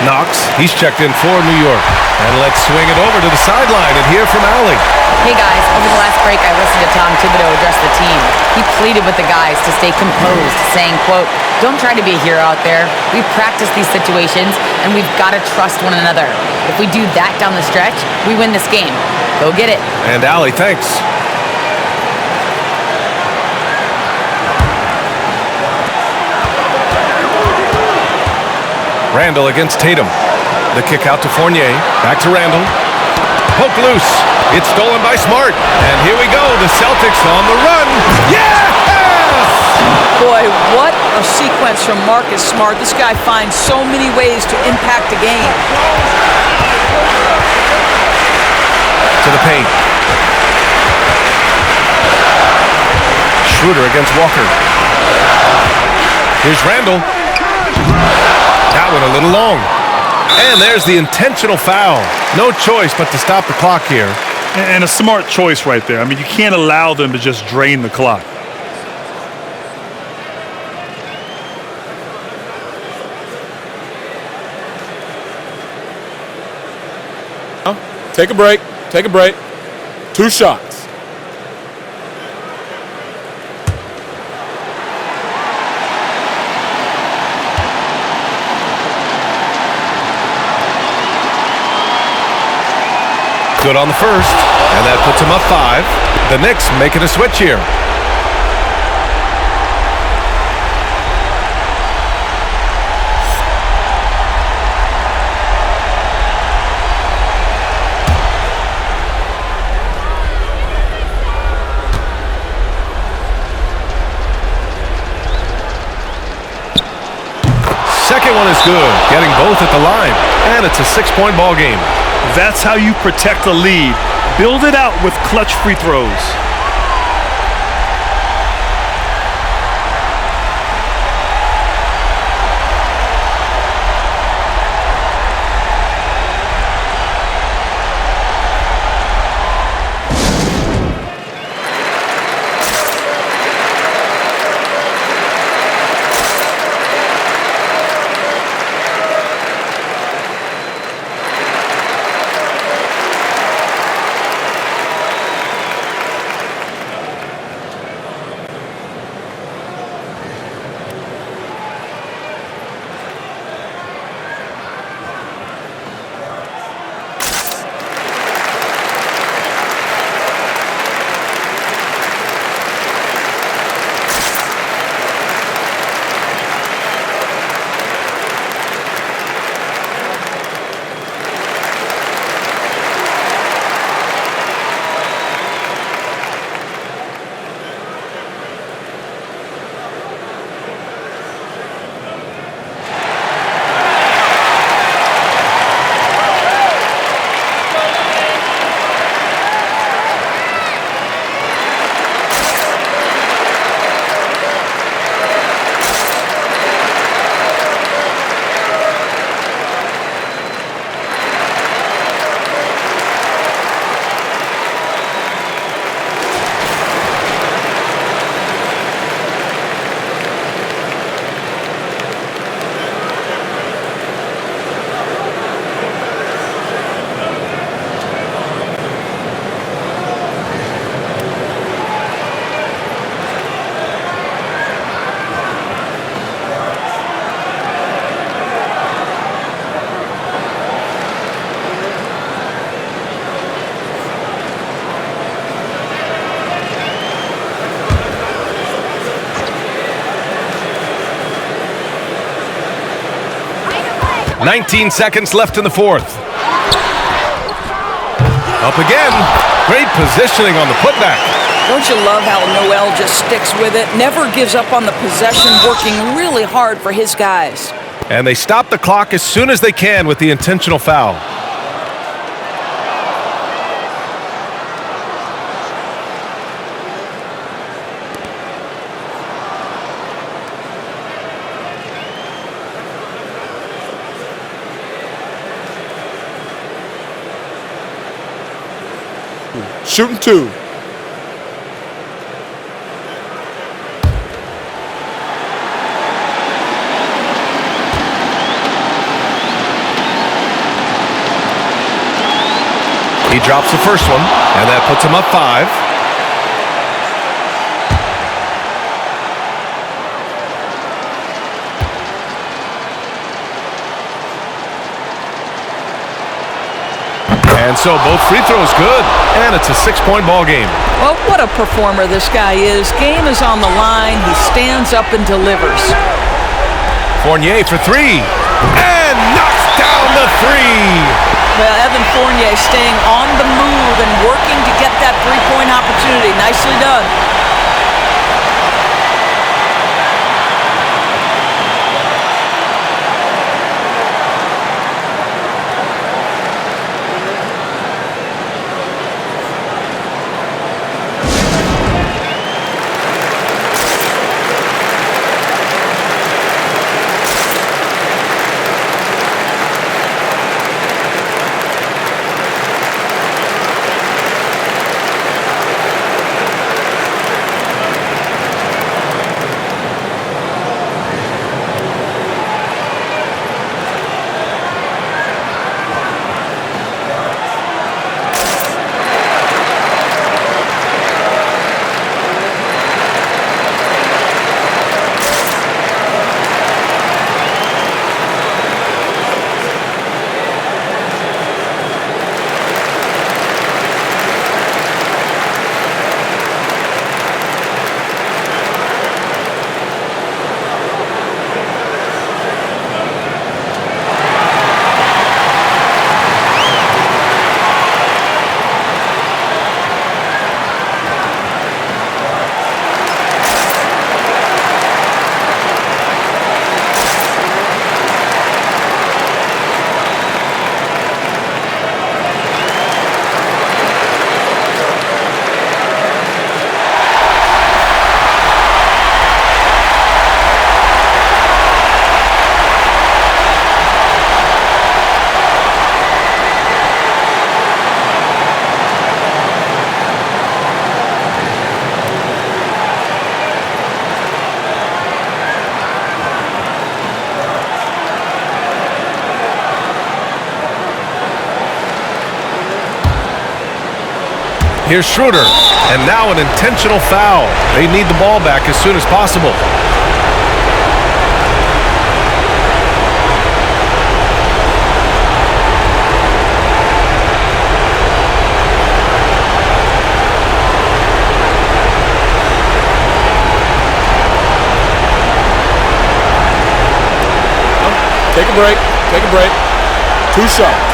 Speaker 1: Knox, he's checked in for New York. And let's swing it over to the sideline and hear from Allie.
Speaker 2: Hey guys, over the last break I listened to Tom Thibodeau address the team. He pleaded with the guys to stay composed, saying, quote, "Don't try to be a hero out there. We've practiced these situations and we've got to trust one another. If we do that down the stretch, we win this game. Go get it."
Speaker 1: And Allie, thanks. Randle against Tatum. The kick out to Fournier. Back to Randle. Poke loose. It's stolen by Smart. And here we go. The Celtics on the run. Yes!
Speaker 4: Boy, what a sequence from Marcus Smart. This guy finds so many ways to impact the game.
Speaker 1: To the paint. Schroeder against Walker. Here's Randle. That one a little long. And there's the intentional foul. No choice but to stop the clock here.
Speaker 3: And a smart choice right there. I mean, you can't allow them to just drain the clock.
Speaker 7: Take a break. Take a break. 2 shots.
Speaker 1: Good on the first, and that puts him up 5. The Knicks making a switch here. Second one is good, getting both at the line, and it's a 6-point ball game.
Speaker 3: That's how you protect a lead. Build it out with clutch free throws.
Speaker 1: "19 seconds left in the fourth. Up again. Great positioning on the putback.
Speaker 4: Don't you love how Noel just sticks with it, never gives up on the possession, working really hard for his guys.
Speaker 1: And they stop the clock as soon as they can with the intentional foul.
Speaker 7: Shooting 2.
Speaker 1: He drops the first one, and that puts him up 5. And so both free throws good, and it's a 6-point ball game.
Speaker 4: Well, what a performer this guy is. Game is on the line. He stands up and delivers.
Speaker 1: Fournier for 3, and knocks down the 3.
Speaker 4: Well, Evan Fournier staying on the move and working to get that three-point opportunity. Nicely done.
Speaker 1: Here's Schroeder, and now an intentional foul. They need the ball back as soon as possible.
Speaker 7: Take a break. Take a break. 2 shots.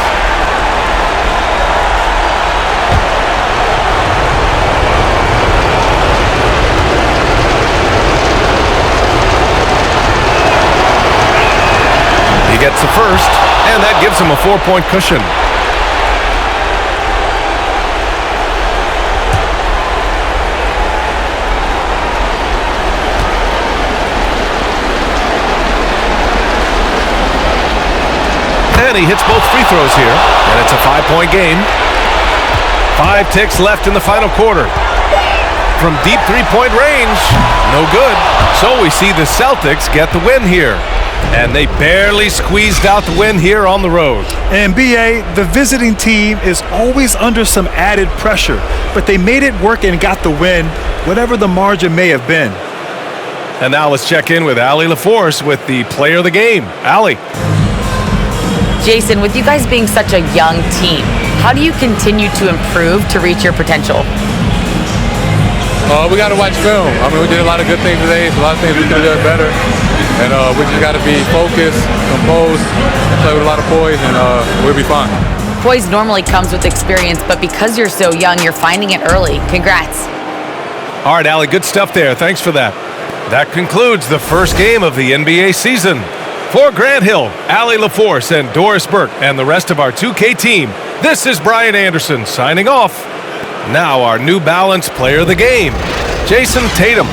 Speaker 1: He gets the first, and that gives him a 4-point cushion. And he hits both free throws here, and it's a 5-point game. 5 ticks left in the final quarter. From deep 3-point range, no good. So we see the Celtics get the win here. And they barely squeezed out the win here on the road.
Speaker 3: And BA, the visiting team is always under some added pressure, but they made it work and got the win, whatever the margin may have been.
Speaker 1: And now let's check in with Allie LaForce with the player of the game. Allie.
Speaker 2: Jason, with you guys being such a young team, how do you continue to improve to reach your potential?
Speaker 10: We got to watch film. I mean, we did a lot of good things today. So a lot of things we could have done better. And we just got to be focused, composed, play with a lot of poise, and we'll be fine.
Speaker 2: Poise normally comes with experience, but because you're so young, you're finding it early. Congrats.
Speaker 1: All right, Allie, good stuff there. Thanks for that. That concludes the first game of the NBA season. For Grant Hill, Allie LaForce, and Doris Burke, and the rest of our 2K team, this is Brian Anderson signing off. Now our New Balance player of the game, Jason Tatum.